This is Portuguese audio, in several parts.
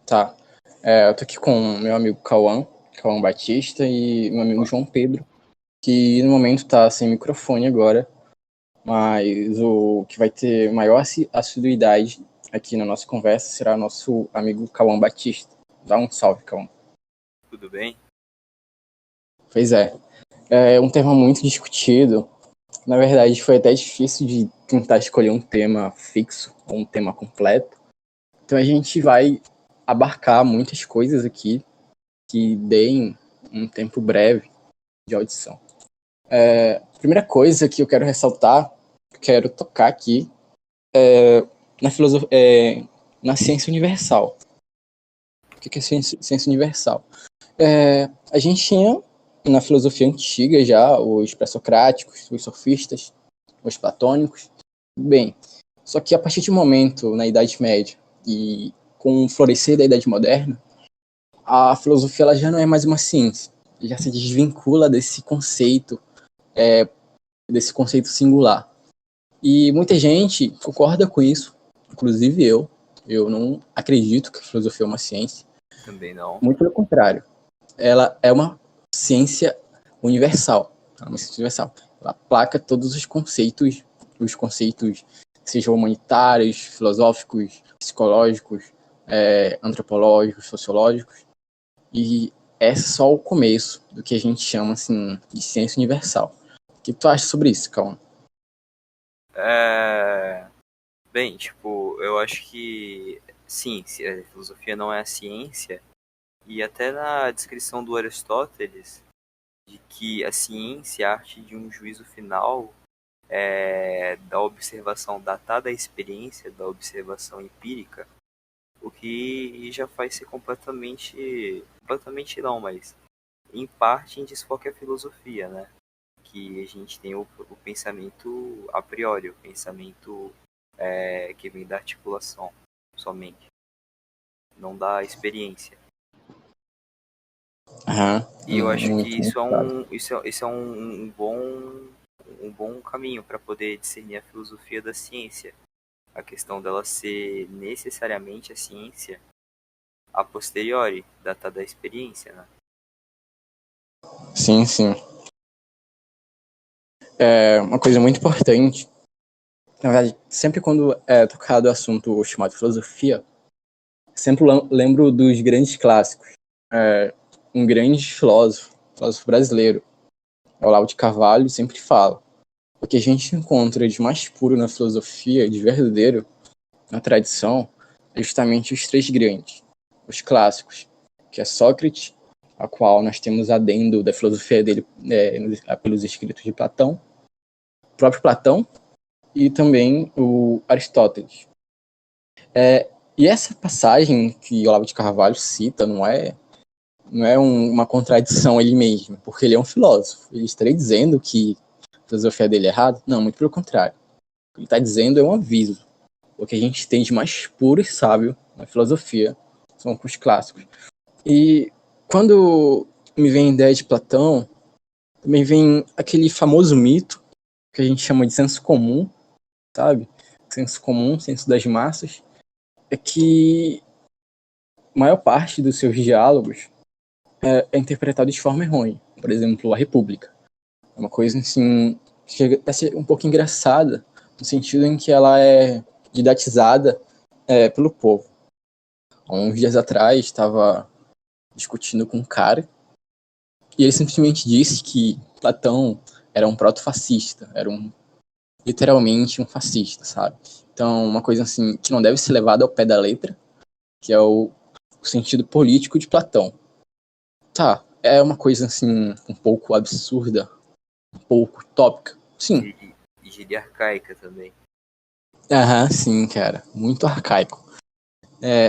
Tá. Eu tô aqui com meu amigo Cauã Batista, e meu amigo João Pedro, que no momento tá sem microfone agora, mas o que vai ter maior assiduidade aqui na nossa conversa será nosso amigo Cauã Batista. Dá um salve, Cauã. Tudo bem? Pois é. É um tema muito discutido. Na verdade, foi até difícil de tentar escolher um tema fixo ou um tema completo. Então a gente vai abarcar muitas coisas aqui que deem um tempo breve de audição. Primeira coisa que eu quero ressaltar, quero tocar aqui, na filosofia, na ciência universal. O que é ciência universal? A gente tinha na filosofia antiga já os pré-socráticos, os sofistas, os platônicos. Bem, só que a partir de um momento na Idade Média e com o florescer da Idade Moderna, a filosofia ela já não é mais uma ciência, já se desvincula desse conceito singular. E muita gente concorda com isso, inclusive eu. Eu não acredito que a filosofia é uma ciência. Também não. Muito pelo contrário. Ela é uma ciência universal. Ela é uma ciência universal. Ela aplaca todos os conceitos, sejam humanitários, filosóficos, psicológicos, antropológicos, sociológicos. E é só o começo do que a gente chama assim, de ciência universal. O que tu acha sobre isso, Cauã? Bem, tipo, eu acho que sim, se a filosofia não é a ciência, e até na descrição do Aristóteles, de que a ciência é a arte de um juízo final, da observação datada da experiência, da observação empírica, o que já faz ser completamente não, mas em parte em desfoque a filosofia, né? Que a gente tem o pensamento a priori, o pensamento que vem da articulação somente, não da experiência. E eu acho que Muito, muito claro. isso é um bom caminho para poder discernir a filosofia da ciência. A questão dela ser necessariamente a ciência a posteriori, data da experiência, né? Sim, sim. É uma coisa muito importante. Na verdade, sempre quando é tocado o assunto chamado filosofia, sempre lembro dos grandes clássicos. Um grande filósofo brasileiro, Olavo de Carvalho, sempre fala: o que a gente encontra de mais puro na filosofia, de verdadeiro, na tradição, é justamente os três grandes, os clássicos, que é Sócrates, a qual nós temos adendo da filosofia dele pelos escritos de Platão, o próprio Platão, e também o Aristóteles. E essa passagem que Olavo de Carvalho cita não é uma contradição ele mesmo, porque ele é um filósofo. Ele estaria dizendo que a filosofia dele é errada? Não, muito pelo contrário. O que ele está dizendo é um aviso. O que a gente tem de mais puro e sábio na filosofia são os clássicos. E quando me vem a ideia de Platão, também vem aquele famoso mito que a gente chama de senso comum, sabe? Senso comum, senso das massas, é que a maior parte dos seus diálogos é interpretado de forma errônea. Por exemplo, a República. É uma coisa assim, chega a ser um pouco engraçada, no sentido em que ela é didatizada pelo povo. Há uns dias atrás, estava discutindo com um cara, e ele simplesmente disse que Platão era um proto-fascista, literalmente um fascista, sabe? Então, uma coisa assim, que não deve ser levada ao pé da letra, que é o sentido político de Platão. Tá, é uma coisa assim, um pouco absurda, um pouco utópica. Sim. E gíria arcaica também. Aham, sim, cara. Muito arcaico.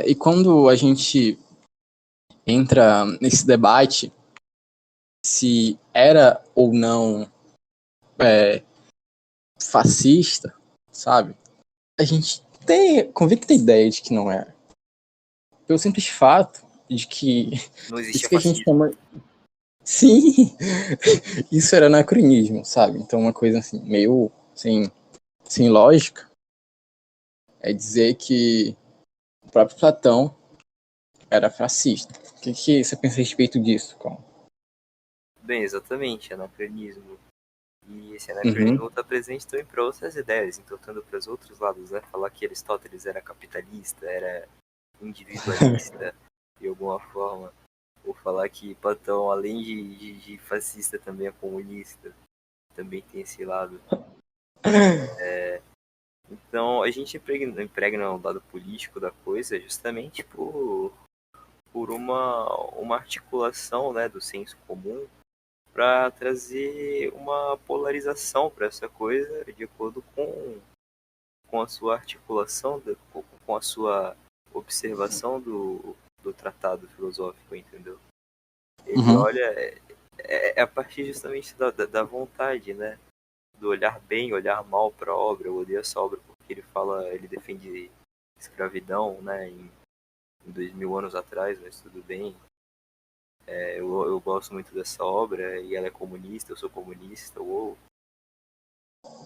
E quando a gente entra nesse debate se era ou não fascista, sabe? A gente tem convicta ideia de que não era. Pelo simples fato de que Não existia isso que a gente fascismo. chama. Sim! Isso era anacronismo, sabe? Então, uma coisa assim, meio sem lógica é dizer que o próprio Platão era fascista. O que você pensa a respeito disso, Cão? Bem, exatamente, anacronismo. E esse Uhum. anacronismo está presente também para outras ideias, então tanto para os outros lados, né? Falar que Aristóteles era capitalista, era individualista, de alguma forma. Ou falar que Platão, além de fascista, também é comunista. Também tem esse lado. Então, a gente impregna o lado político da coisa justamente por uma articulação, né, do senso comum para trazer uma polarização para essa coisa de acordo com a sua articulação, com a sua observação do tratado filosófico, entendeu? Ele Uhum. olha, é a partir justamente da vontade, né? Do olhar bem, olhar mal para a obra. Eu odeio essa obra porque ele defende escravidão, né? Em 2000 anos atrás, mas tudo bem. Eu gosto muito dessa obra e ela é comunista, eu sou comunista, uou.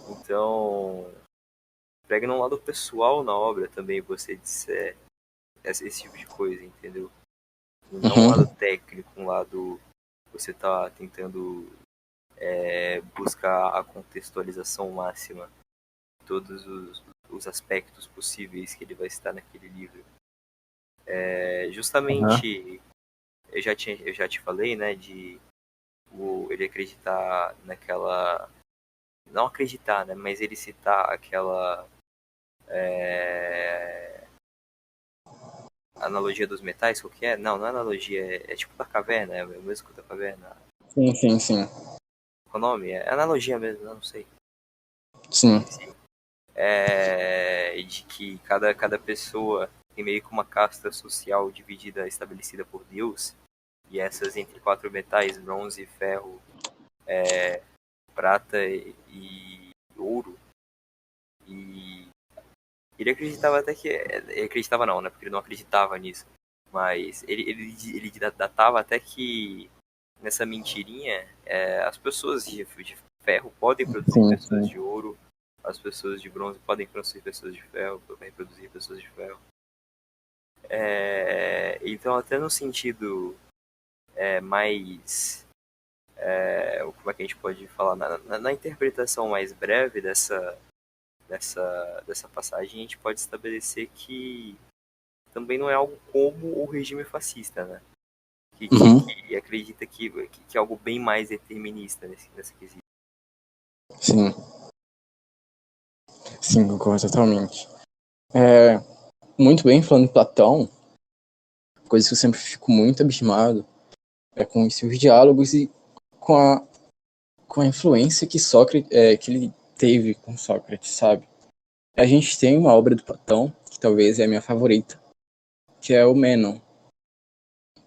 Então, pega num lado pessoal na obra também você disser esse tipo de coisa, entendeu? Não um lado Uhum. técnico, um lado você tá tentando buscar a contextualização máxima de todos os aspectos possíveis que ele vai citar naquele livro. Uhum. Justamente, eu já te falei, né, de ele acreditar naquela... Não acreditar, né, mas ele citar aquela analogia dos metais, qual que é? Não, não é analogia, é tipo da caverna, é o mesmo que da caverna. Sim, sim, sim. Qual o nome? É analogia mesmo, eu não sei. Sim. Esqueci. De que cada pessoa tem meio que uma casta social dividida, estabelecida por Deus, e essas entre quatro metais, bronze, ferro, prata e ouro, e ele acreditava até que... Ele acreditava não, né? Porque ele não acreditava nisso. Mas ele datava até que nessa mentirinha as pessoas de ferro podem produzir Sim, pessoas sim. de ouro, as pessoas de bronze podem produzir pessoas de ferro, podem reproduzir pessoas de ferro. Então, até no sentido mais... como é que a gente pode falar? Na interpretação mais breve dessa passagem, a gente pode estabelecer que também não é algo como o regime fascista, né? Uhum. Que acredita que é algo bem mais determinista nesse quesito. Sim, sim, concordo totalmente. É, muito bem, falando de Platão, coisa que eu sempre fico muito abismado é com os seus diálogos e com a influência que Sócrates, que ele teve com Sócrates, sabe? A gente tem uma obra do Platão, que talvez é a minha favorita, que é o Mênon.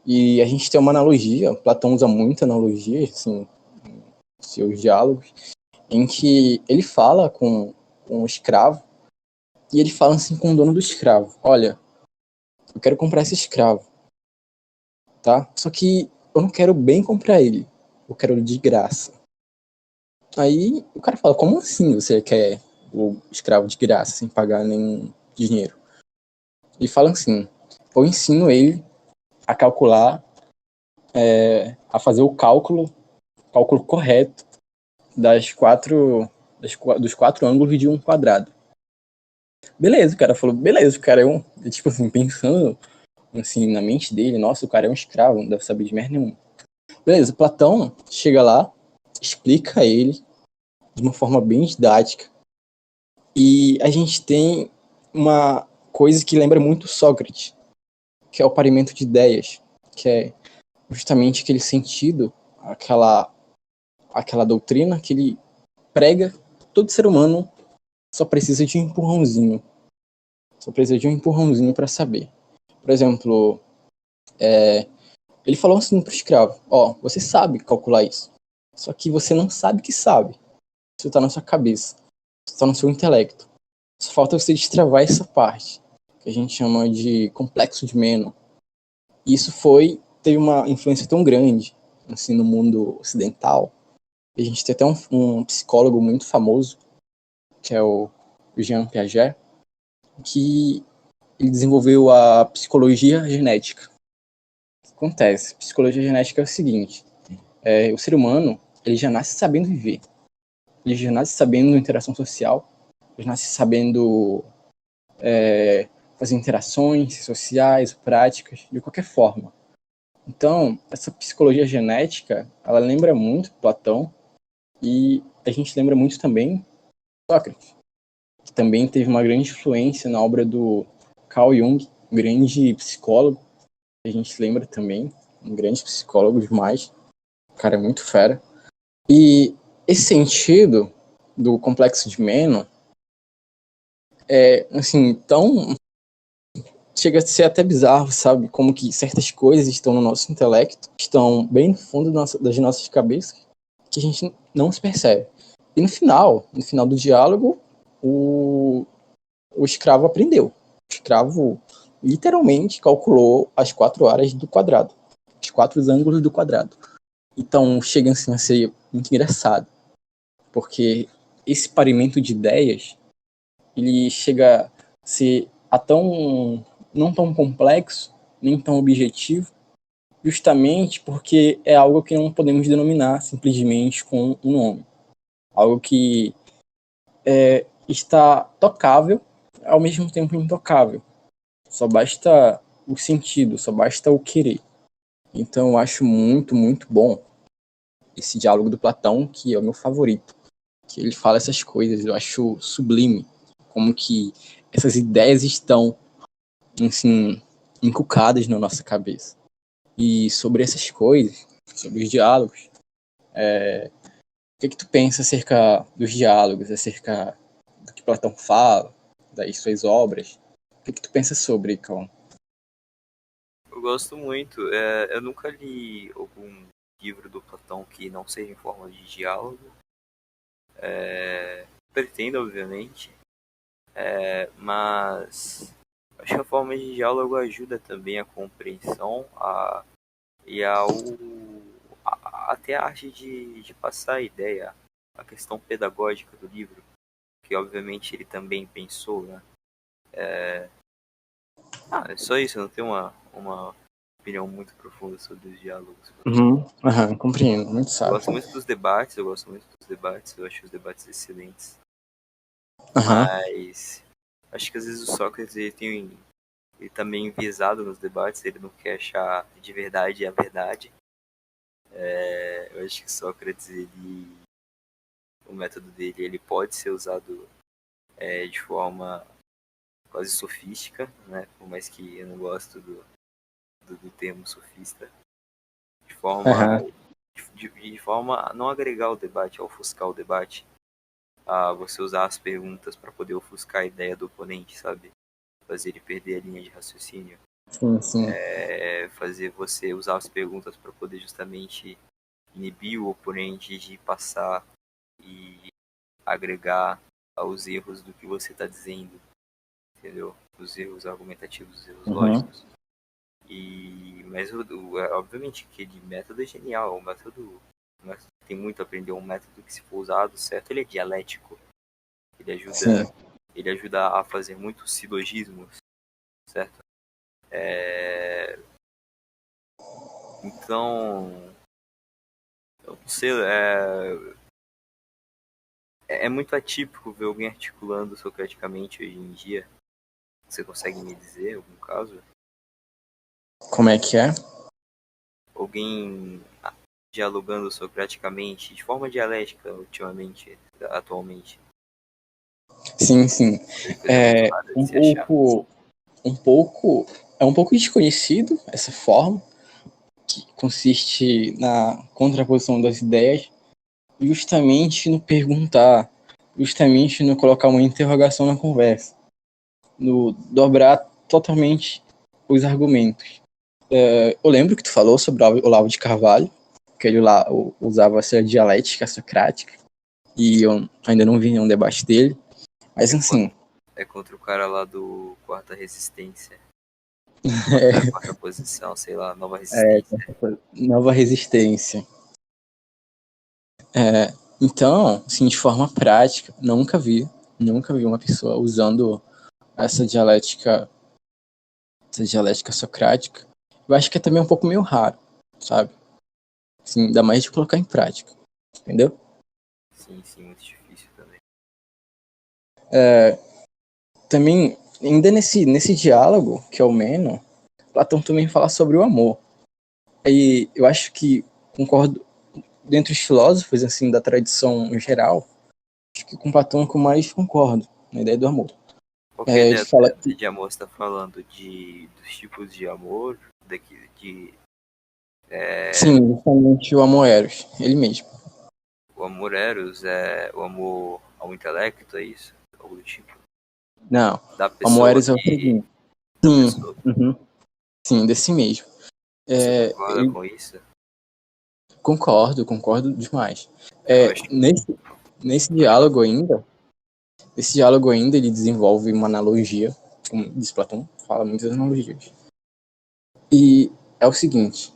E a gente tem uma analogia, Platão usa muita analogia, assim, em seus diálogos, em que ele fala com o escravo, e ele fala assim com o dono do escravo: olha, eu quero comprar esse escravo, tá? Só que eu não quero bem comprar ele, eu quero de graça. Aí o cara fala: como assim você quer o escravo de graça, sem pagar nenhum dinheiro? E fala assim: eu ensino ele a calcular, a fazer o cálculo correto dos quatro ângulos de um quadrado. Beleza, o cara falou: beleza, o cara é tipo assim, pensando assim na mente dele: nossa, o cara é um escravo, não deve saber de merda nenhuma. Beleza, Platão chega lá, explica a ele de uma forma bem didática, e a gente tem uma coisa que lembra muito Sócrates, que é o parimento de ideias, que é justamente aquele sentido, aquela doutrina que ele prega. Todo ser humano só precisa de um empurrãozinho, só precisa de um empurrãozinho para saber. Por exemplo, ele falou assim pro escravo: ó, você sabe calcular isso, só que você não sabe que sabe. Isso tá na sua cabeça, isso tá no seu intelecto. Só falta você destravar essa parte, que a gente chama de complexo de Mênon. E isso teve uma influência tão grande, assim, no mundo ocidental. E a gente tem até um psicólogo muito famoso, que é o Jean Piaget, que ele desenvolveu a psicologia genética. Acontece. Psicologia genética é o seguinte: o ser humano ele já nasce sabendo viver, ele já nasce sabendo interação social, ele nasce sabendo fazer interações sociais, práticas, de qualquer forma. Então, essa psicologia genética, ela lembra muito Platão e a gente lembra muito também Sócrates, que também teve uma grande influência na obra do Carl Jung, um grande psicólogo, a gente lembra também, um grande psicólogo demais, um cara muito fera. E esse sentido do complexo de Menon é, assim, tão... chega a ser até bizarro, sabe? Como que certas coisas estão no nosso intelecto, estão bem no fundo das nossas cabeças, que a gente não se percebe. E no final do diálogo, o escravo aprendeu. O escravo literalmente calculou as 4 áreas do quadrado, os 4 ângulos do quadrado. Então chega assim a ser muito engraçado, porque esse parimento de ideias, ele chega a ser não tão complexo, nem tão objetivo, justamente porque é algo que não podemos denominar simplesmente com um nome. Algo que está tocável, ao mesmo tempo intocável. Só basta o sentido, só basta o querer. Então eu acho muito, muito bom esse diálogo do Platão, que é o meu favorito. Que ele fala essas coisas, eu acho sublime. Como que essas ideias estão, assim, encucadas na nossa cabeça. E sobre essas coisas, sobre os diálogos, o que tu pensa acerca dos diálogos, acerca do que Platão fala, das suas obras? O que tu pensa sobre, Cauã? Eu gosto muito. Eu nunca li algum livro do Platão que não seja em forma de diálogo. Pretendo, obviamente. Mas acho que a forma de diálogo ajuda também a compreensão até a arte de passar a ideia, a questão pedagógica do livro, que obviamente ele também pensou, né? É só isso, eu não tenho uma opinião muito profunda sobre os diálogos. Compreendo, muito Eu sábio. gosto muito dos debates, eu acho os debates excelentes. Aham, Mas acho que às vezes o Sócrates ele tá meio enviesado nos debates, ele não quer achar de verdade a verdade. Eu acho que Sócrates, o método dele, ele pode ser usado de forma quase sofística, né? Por mais que eu não gosto do termo sofista, de forma, aham, de forma a não agregar o debate, a ofuscar o debate, a você usar as perguntas para poder ofuscar a ideia do oponente, sabe? Fazer ele perder a linha de raciocínio. sim, sim. Fazer você usar as perguntas para poder justamente inibir o oponente de passar e agregar aos erros do que você está dizendo, entendeu? Os erros argumentativos, os erros Uhum. lógicos. Mas obviamente que de método é genial, o método tem muito a aprender, um método que se for usado certo, ele é dialético, ele Sim. ajuda, ele ajuda a fazer muitos silogismos, certo? Então, eu não sei, é muito atípico ver alguém articulando socraticamente hoje em dia. Você consegue me dizer algum caso? Como é que é? Alguém dialogando socraticamente de forma dialética ultimamente, atualmente? Sim, sim. Uma coisa muito É rara de se achar. um pouco, é um pouco desconhecido essa forma, que consiste na contraposição das ideias, justamente no perguntar, justamente no colocar uma interrogação na conversa, no dobrar totalmente os argumentos. Eu lembro que tu falou sobre o Olavo de Carvalho, que ele lá usava essa dialética socrática, e eu ainda não vi nenhum debate dele, mas É contra, assim, é contra o cara lá do Quarta Resistência. Quarta, quarta posição, sei lá, Nova Resistência. nova resistência. Então, assim, de forma prática, nunca vi uma pessoa usando essa dialética socrática. eu acho que é também um pouco meio raro, sabe? Assim, ainda mais de colocar em prática, entendeu? Sim, sim, muito difícil também. Também, ainda nesse diálogo, que é o Meno, Platão também fala sobre o amor. E eu acho que concordo, dentre os filósofos, assim, da tradição em geral, acho que com Platão é que eu mais concordo na ideia do amor. Qual que é a Ele ideia fala que, de amor? Você tá falando dos tipos de amor, sim, justamente o amor eros, ele mesmo. o amor eros, o amor ao intelecto, é isso? Algo do tipo. Não, Da o amor pessoa eros é o que. seguinte. Da Sim, pessoa. uhum, sim, desse mesmo. Você É, concorda eu com isso? concordo demais. Eu acho que. Nesse Pode falar. diálogo ainda ele desenvolve uma analogia, como diz Platão, fala muitas analogias. E é o seguinte,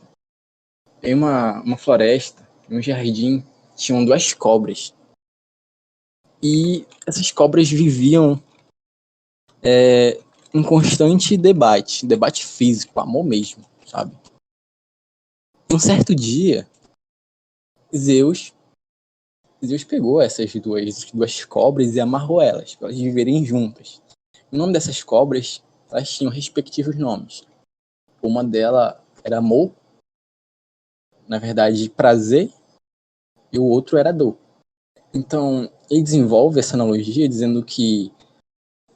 em uma floresta, em um jardim, tinham duas cobras. E essas cobras viviam em constante debate físico, amor mesmo, sabe? Um certo dia, Zeus, Zeus pegou essas duas cobras e amarrou elas, para elas viverem juntas. O nome dessas cobras, elas tinham respectivos nomes. Uma delas era amor, na verdade prazer, e o outro era dor. Então, ele desenvolve essa analogia dizendo que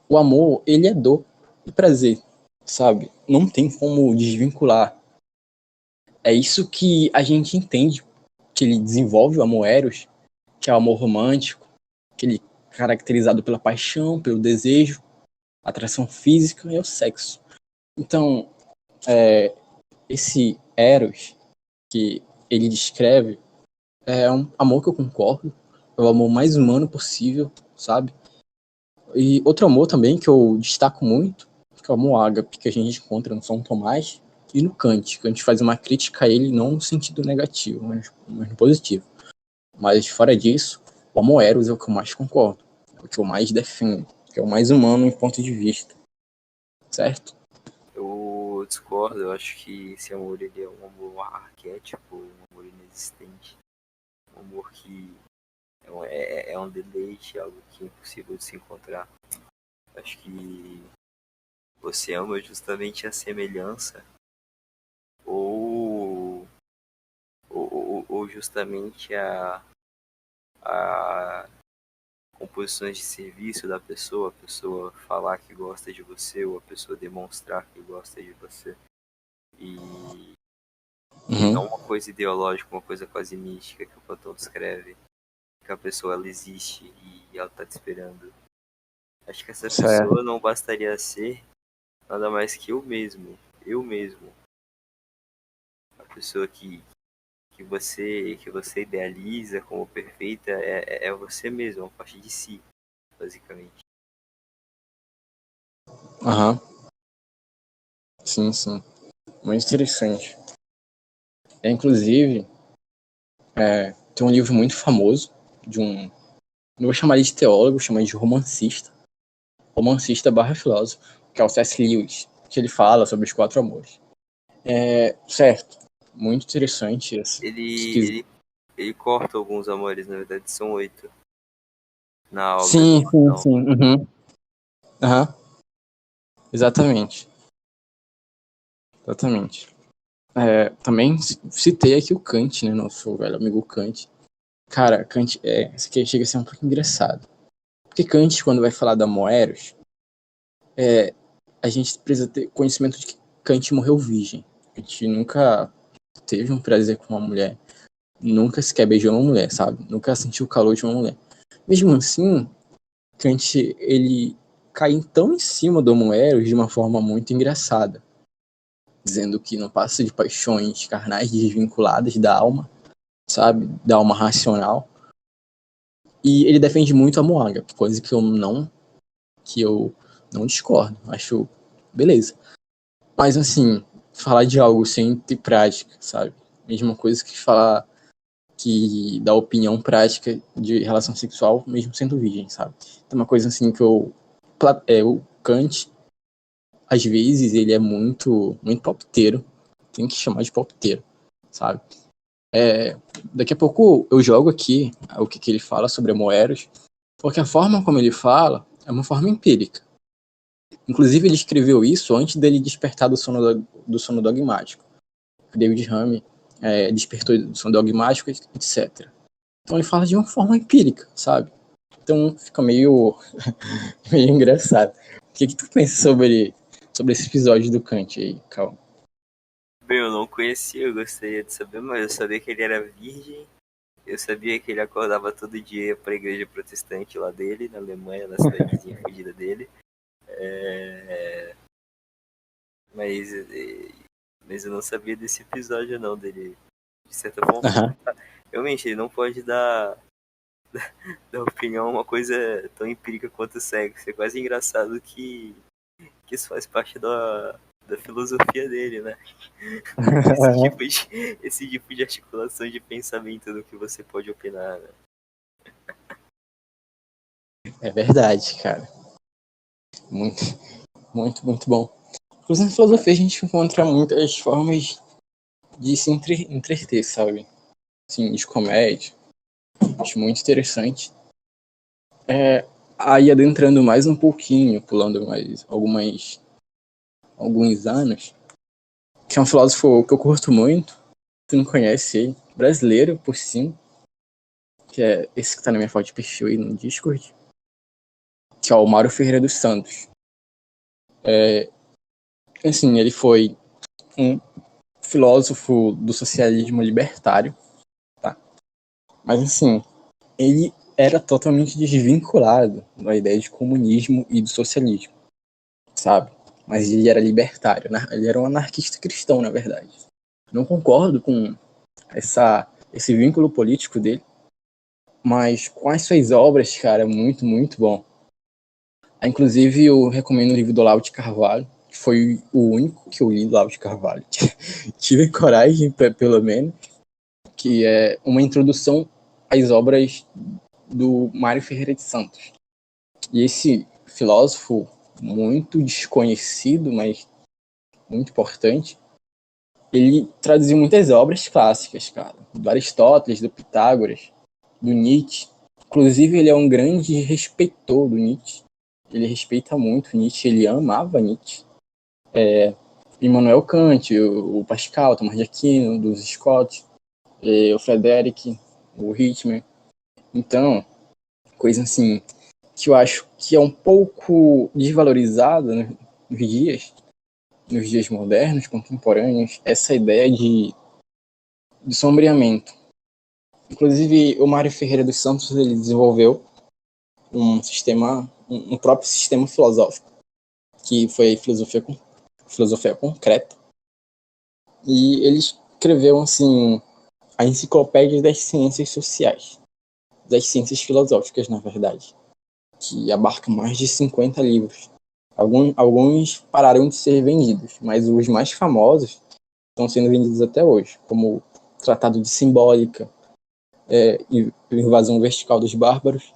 o amor, ele é dor e prazer, sabe? Não tem como desvincular. É isso que a gente entende que ele desenvolve o amor eros, que é o amor romântico, aquele caracterizado pela paixão, pelo desejo, atração física e o sexo. Então, esse eros que ele descreve é um amor que eu concordo, é o amor mais humano possível, sabe? E outro amor também que eu destaco muito, que é o amor ágape, que a gente encontra no São Tomás e no Kant, que a gente faz uma crítica a ele não no sentido negativo, mas no positivo. Mas fora disso, o amor eros é o que eu mais concordo, é o que eu mais defendo, que é o mais humano em ponto de vista, certo? Eu discordo, eu acho que esse amor ele é um amor arquétipo, um amor inexistente, um amor que é um deleite, algo que é impossível de se encontrar. Acho que você ama justamente a semelhança ou, ou justamente a composições de serviço da pessoa, a pessoa falar que gosta de você ou a pessoa demonstrar que gosta de você. E, e Uhum, não uma coisa ideológica, uma coisa quase mística que o Platão descreve, que a pessoa ela existe e ela está te esperando. Acho que essa certo. pessoa não bastaria ser nada mais que eu mesmo, a pessoa que você idealiza como perfeita é você mesmo, é uma parte de si, basicamente. Aham, sim, sim. Muito interessante. Inclusive, tem um livro muito famoso de um, não vou chamar ele de teólogo, vou chamar ele de romancista barra filósofo, que é o C.S. Lewis, que ele fala sobre os quatro amores. Certo, muito interessante esse. Ele corta alguns amores, na verdade são 8 na obra do Sim, sim, Platão. sim. Uhum. Aham, exatamente. Exatamente. Também citei aqui o Kant, né? Nosso velho amigo Kant. Cara, Kant, isso aqui chega a ser um pouco engraçado. Porque Kant, quando vai falar da Moeros, a gente precisa ter conhecimento de que Kant morreu virgem. A gente nunca teve um prazer com uma mulher. Nunca sequer beijou uma mulher, sabe? Nunca sentiu o calor de uma mulher. Mesmo assim, Kant, ele cai tão em cima do Homo Eros de uma forma muito engraçada, dizendo que não passa de paixões carnais desvinculadas da alma, sabe? Da alma racional. E ele defende muito a Moaga, coisa que eu não discordo. Acho beleza. Mas assim, falar de algo sem ter prática, sabe? Mesma coisa que falar que dá opinião prática de relação sexual, mesmo sendo virgem, sabe? Tem uma coisa assim que o Kant, às vezes, ele é muito palpiteiro, tem que chamar de palpiteiro, sabe? Daqui a pouco eu jogo aqui o que ele fala sobre Amoeros, porque a forma como ele fala é uma forma empírica. Inclusive, ele escreveu isso antes dele despertar do sono dogmático. David Hume despertou do sono dogmático, etc. Então ele fala de uma forma empírica, sabe? Então fica meio, meio engraçado. O que tu pensa sobre esse episódio do Kant aí, Calma? Bem, eu não conhecia, eu gostaria de saber, mas eu sabia que ele era virgem. Eu sabia que ele acordava todo dia para a igreja protestante lá dele, na Alemanha, na cidadezinha fugida dele. Mas, mas eu não sabia desse episódio não dele, de certa forma. Uhum. Realmente, ele não pode dar opinião uma coisa tão empírica quanto o sexo. É quase engraçado que isso faz parte da filosofia dele, né? Esse tipo de articulação de pensamento do que você pode opinar, né? É verdade, cara. Muito, muito, muito bom. Inclusive, na filosofia a gente encontra muitas formas de se entreter, sabe? Assim, de comédia. Acho muito interessante. Aí adentrando mais um pouquinho, pulando mais alguns anos, que é um filósofo que eu curto muito, tu não conhece ele, brasileiro, por sim, que é esse que tá na minha foto de perfil aí no Discord, que é o Mário Ferreira dos Santos. Assim, ele foi um filósofo do socialismo libertário, tá? Mas assim, ele era totalmente desvinculado da ideia de comunismo e do socialismo, sabe? Mas ele era libertário, né? Ele era um anarquista cristão, na verdade. Não concordo com esse vínculo político dele, mas com as suas obras, cara, é muito, muito bom. Inclusive, eu recomendo o livro do Olavo de Carvalho, que foi o único que eu li do Olavo de Carvalho. Tive coragem, pelo menos, que é uma introdução às obras do Mário Ferreira de Santos. E esse filósofo muito desconhecido, mas muito importante, ele traduziu muitas obras clássicas, cara. Do Aristóteles, do Pitágoras, do Nietzsche. Inclusive, ele é um grande respeitor do Nietzsche. Ele respeita muito Nietzsche, ele amava Nietzsche. Immanuel Kant, o Pascal, Tomás de Aquino, dos Scott, o Frederick, o Hitler. Então, coisa assim que eu acho que é um pouco desvalorizada, né, nos dias modernos, contemporâneos, essa ideia de sombreamento. Inclusive, o Mário Ferreira dos Santos ele desenvolveu um próprio sistema filosófico, que foi filosofia concreta. E ele escreveu assim a enciclopédia das ciências sociais, das ciências filosóficas, na verdade, que abarca mais de 50 livros. Alguns pararam de ser vendidos, mas os mais famosos estão sendo vendidos até hoje, como o Tratado de Simbólica, e Invasão Vertical dos Bárbaros.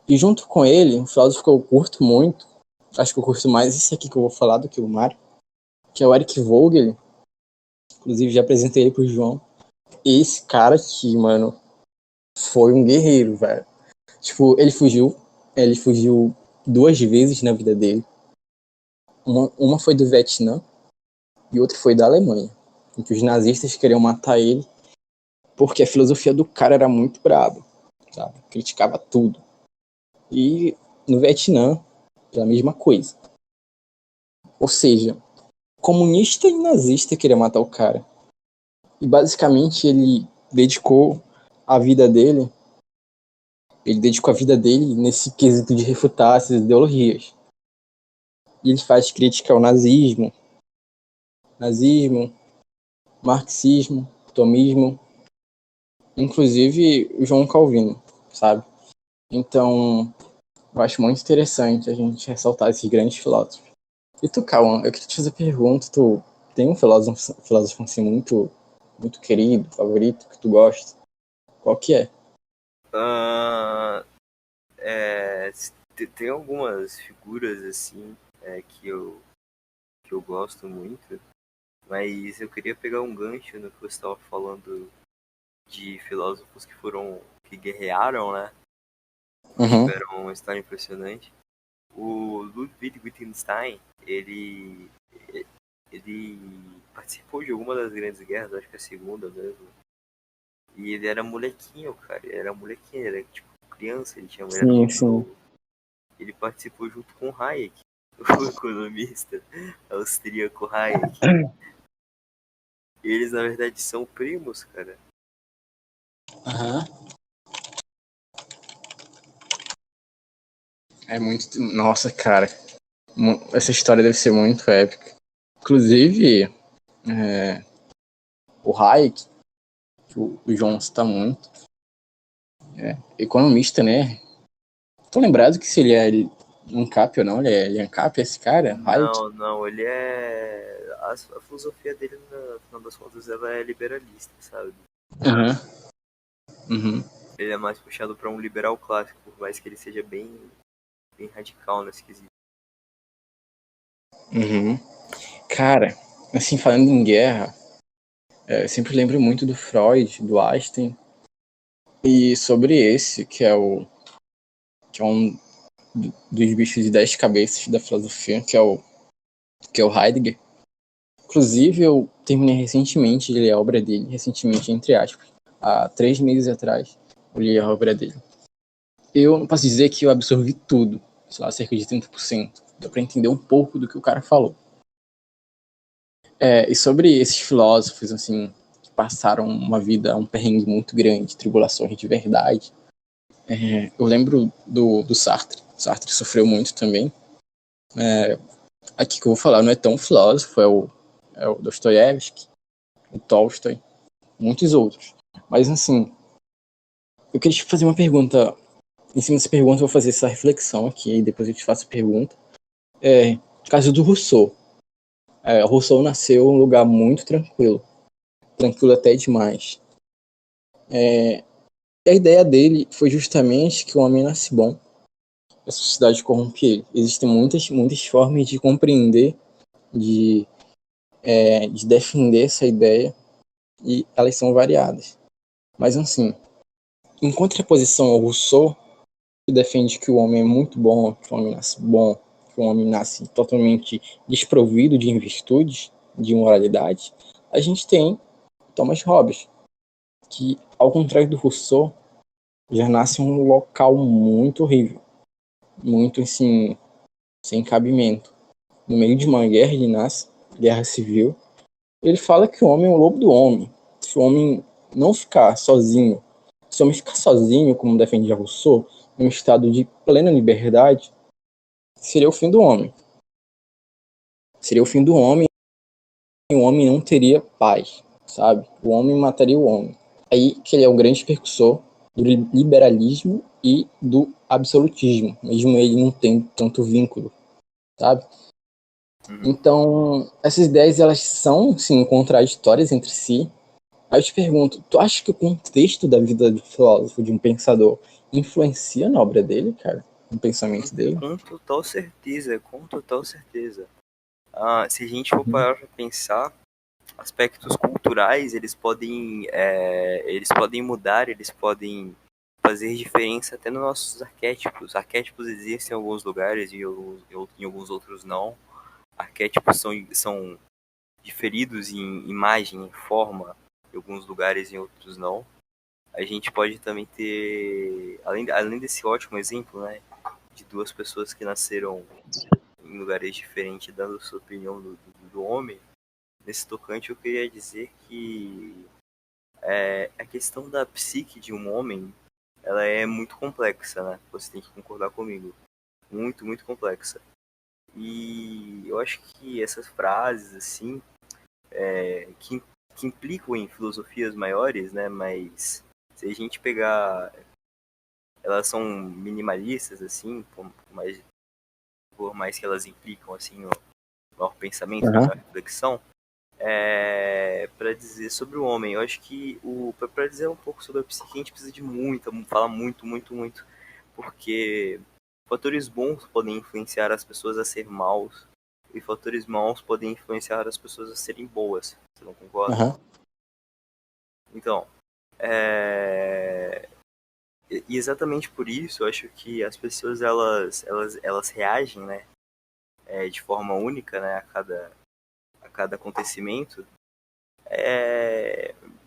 E junto com ele, um filósofo que eu curto muito, acho que eu curto mais esse aqui que eu vou falar do que o Mário, que é o Eric Vogel. Inclusive já apresentei ele pro João. E esse cara aqui, mano, foi um guerreiro, velho. Tipo, ele fugiu duas vezes na vida dele. Uma foi do Vietnã e outra foi da Alemanha, em que os nazistas queriam matar ele porque a filosofia do cara era muito braba, sabe? Criticava tudo. E no Vietnã, a mesma coisa. Ou seja, comunista e nazista queria matar o cara. E basicamente a vida dele, ele dedicou a vida dele nesse quesito de refutar essas ideologias. E ele faz crítica ao nazismo, marxismo, tomismo, inclusive o João Calvino, sabe? Então, eu acho muito interessante a gente ressaltar esses grandes filósofos. E tu, Cauã, eu queria te fazer pergunta, tu tem um filósofo assim muito, muito querido, favorito, que tu gosta? Qual que é? Uh, tem algumas figuras assim que eu gosto muito. Mas eu queria pegar um gancho no que você estava falando de filósofos que guerrearam, né? Que Uhum. tiveram uma história impressionante. O Ludwig Wittgenstein, ele participou de alguma das grandes guerras, acho que a segunda mesmo. E ele era molequinho, cara. Ele era molequinho, ele era tipo criança, ele era Sim, muito sim. novo. Ele participou junto com Hayek, o economista austríaco Hayek. Eles, na verdade, são primos, cara. Aham. É muito. Nossa, cara. Essa história deve ser muito épica. Inclusive, é, o Hayek, que o João cita muito, economista, né? Tô lembrado que se ele é ANCAP ou não, ele é ANCAP, esse cara, Hayek. Não, não, ele é. A filosofia dele, no final das contas, ela é liberalista, sabe? Aham. Uhum. Ele é mais puxado para um liberal clássico, por mais que ele seja bem radical nesse quesito. Uhum. Cara, assim, falando em guerra, eu sempre lembro muito do Freud, do Einstein, e sobre esse, que é um dos bichos de 10 cabeças da filosofia, que é o Heidegger. Inclusive, eu terminei recentemente de ler a obra dele, recentemente, entre aspas, há 3 meses atrás, eu li a obra dele. Eu não posso dizer que eu absorvi tudo, sei lá, cerca de 30%. Dá pra entender um pouco do que o cara falou. E sobre esses filósofos, assim, que passaram uma vida, um perrengue muito grande, tribulações de verdade, eu lembro do Sartre. Sartre sofreu muito também. Aqui que eu vou falar não é tão filósofo, é o Dostoiévski, o Tolstói, muitos outros. Mas, assim, eu queria te fazer uma pergunta. Em cima dessa pergunta, eu vou fazer essa reflexão aqui, e depois eu te faço a pergunta. Caso do Rousseau. O Rousseau nasceu em um lugar muito tranquilo, tranquilo até demais. E a ideia dele foi justamente que o homem nasce bom, a sociedade corrompe ele. Existem muitas formas de compreender, de, de defender essa ideia, e elas são variadas. Mas, assim, em contraposição ao Rousseau, que defende que o homem é muito bom, que o homem nasce totalmente desprovido de virtudes, de moralidade, a gente tem Thomas Hobbes, que, ao contrário do Rousseau, já nasce em um local muito horrível, muito assim, sem cabimento. No meio de uma guerra, ele nasce, guerra civil. Ele fala que o homem é o lobo do homem. Se o homem não ficar sozinho, se o homem ficar sozinho, como defendia Rousseau, em um estado de plena liberdade, seria o fim do homem. Seria o fim do homem e o homem não teria paz, sabe? O homem mataria o homem. Aí que ele é o grande percussor do liberalismo e do absolutismo, mesmo ele não tendo tanto vínculo, sabe? Uhum. Então, essas ideias, elas são, sim, contraditórias entre si. Aí eu te pergunto, tu acha que o contexto da vida do filósofo, de um pensador, influencia na obra dele, cara? No pensamento dele? Com total certeza, com total certeza. Se a gente for Uhum. parar para pensar, aspectos culturais eles podem mudar, eles podem fazer diferença até nos nossos arquétipos. Arquétipos existem em alguns lugares e em alguns outros não. Arquétipos são diferidos em imagem, em forma, em alguns lugares e em outros não. A gente pode também ter, além desse ótimo exemplo, né, de duas pessoas que nasceram em lugares diferentes, dando sua opinião do homem, nesse tocante eu queria dizer que a questão da psique de um homem, ela é muito complexa, né? Você tem que concordar comigo. Muito, muito complexa. E eu acho que essas frases, assim, que implicam em filosofias maiores, né? Mas se a gente pegar, elas são minimalistas, assim, por mais que elas implicam, assim, no maior pensamento, na Uhum. maior reflexão, para dizer sobre o homem. Eu acho que para dizer um pouco sobre a psique, a gente precisa de falar muito, muito, muito, porque fatores bons podem influenciar as pessoas a ser maus, e fatores maus podem influenciar as pessoas a serem boas. Você não concorda? Aham. Então, e exatamente por isso eu acho que as pessoas elas reagem, né, de forma única, né, a cada acontecimento,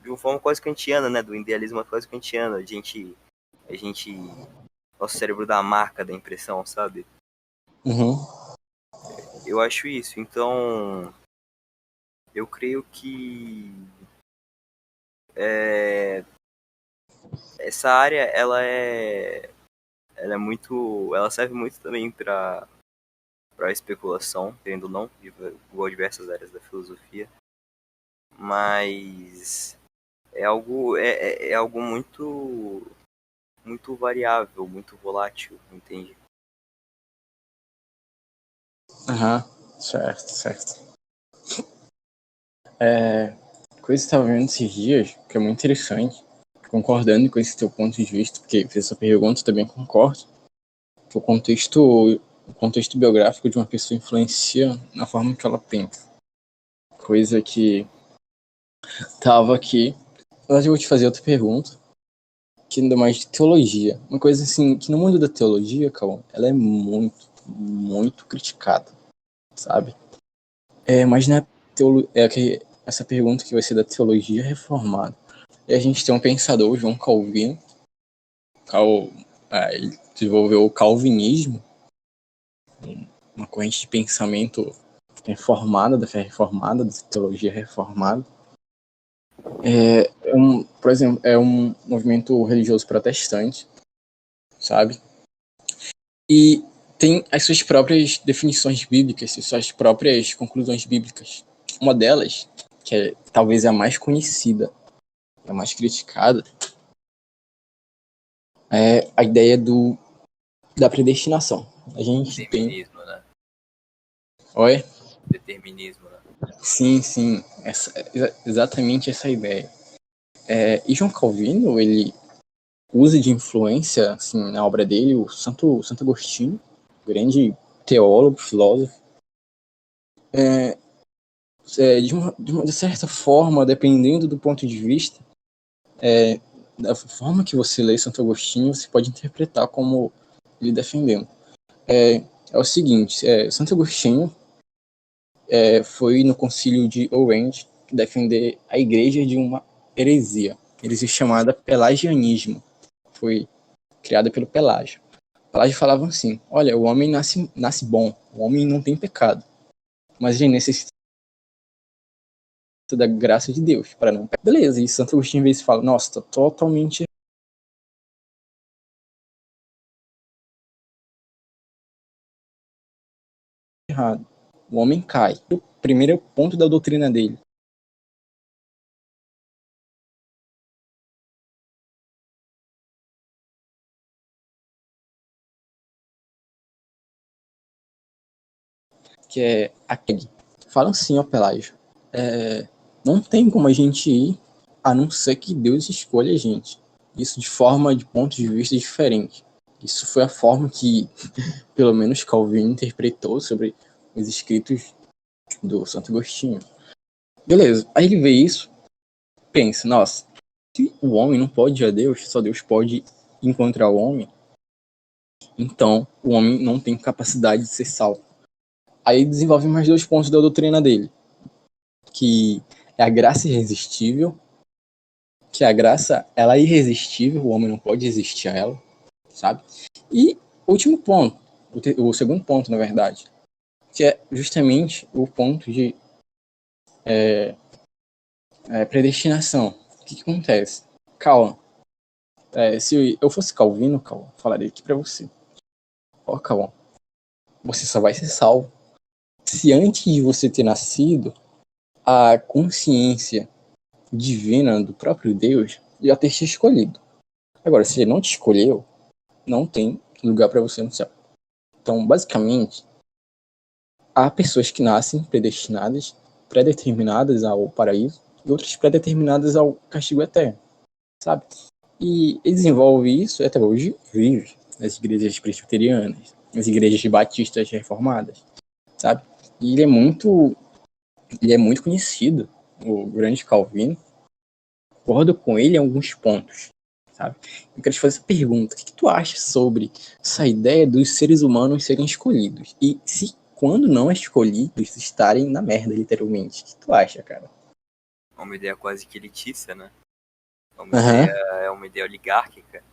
de uma forma quase kantiana, né, do idealismo quase kantiano. A gente, nosso cérebro dá a marca da impressão, sabe? Uhum. Eu acho isso. Então, eu creio que essa área ela serve muito também para especulação, querendo ou não, igual diversas áreas da filosofia, mas é algo muito variável, muito volátil, entende? Aham. Certo, certo. Coisa que eu estava vendo esses dias, que é muito interessante, concordando com esse teu ponto de vista, porque fiz essa pergunta, também concordo, que o contexto biográfico de uma pessoa influencia na forma que ela pensa. Coisa que tava aqui. Mas eu vou te fazer outra pergunta, que ainda mais de teologia. Uma coisa assim, que no mundo da teologia, Cauã, ela é muito, muito criticada, sabe? Mas na que essa pergunta que vai ser da teologia reformada. E a gente tem um pensador, João Calvino, ele desenvolveu o calvinismo, uma corrente de pensamento reformada, da fé reformada, da teologia reformada. Por exemplo, é um movimento religioso protestante, sabe? E tem as suas próprias definições bíblicas, as suas próprias conclusões bíblicas. Uma delas, que é talvez a mais conhecida, a mais criticada, é a ideia da predestinação. A gente tem. Determinismo, né? Oi? Determinismo, né? Sim, sim, exatamente essa ideia. E João Calvino, ele usa de influência assim, na obra dele o Santo Agostinho, grande teólogo, filósofo. De certa forma, dependendo do ponto de vista, da forma que você lê Santo Agostinho, você pode interpretar como ele defendendo. É o seguinte, Santo Agostinho foi no concílio de Orange defender a igreja de uma heresia chamada pelagianismo. Foi criada pelo Pelágio. Pelágio falava assim, olha, o homem nasce bom, o homem não tem pecado, mas ele necessita da graça de Deus para não pecar. Beleza, e Santo Agostinho às vezes fala, nossa, tá totalmente errado. O homem cai. O primeiro ponto da doutrina dele. Que é aquele. Falam assim, ó Pelágio. Não tem como a gente ir a não ser que Deus escolha a gente. Isso de pontos de vista diferentes. Isso foi a forma que, pelo menos, Calvino interpretou sobre os escritos do Santo Agostinho. Beleza, aí ele vê isso, pensa, nossa, se o homem não pode ir a Deus, só Deus pode encontrar o homem, então o homem não tem capacidade de ser salvo. Aí desenvolve mais dois pontos da doutrina dele, que é a graça irresistível, que a graça ela é irresistível, o homem não pode resistir a ela, sabe? E o último ponto, o segundo ponto, na verdade, que é justamente o ponto de predestinação. O que acontece? Calma. Se eu fosse Calvino, Calma, falaria aqui pra você. Ó, Calma, você só vai ser salvo se antes de você ter nascido, a consciência divina do próprio Deus já ter te escolhido. Agora, se ele não te escolheu, não tem lugar para você no céu. Então, basicamente, há pessoas que nascem predeterminadas ao paraíso, e outras predeterminadas ao castigo eterno, sabe? E ele desenvolve isso até hoje, vive nas igrejas presbiterianas, nas igrejas batistas reformadas, sabe? E ele é muito conhecido, o grande Calvino. Concordo com ele em alguns pontos, sabe? Eu quero te fazer essa pergunta: o que tu acha sobre essa ideia dos seres humanos serem escolhidos? E se, quando não escolhidos, estarem na merda, literalmente? O que tu acha, cara? É uma ideia quase que elitícia, né? Aham. É uma ideia oligárquica.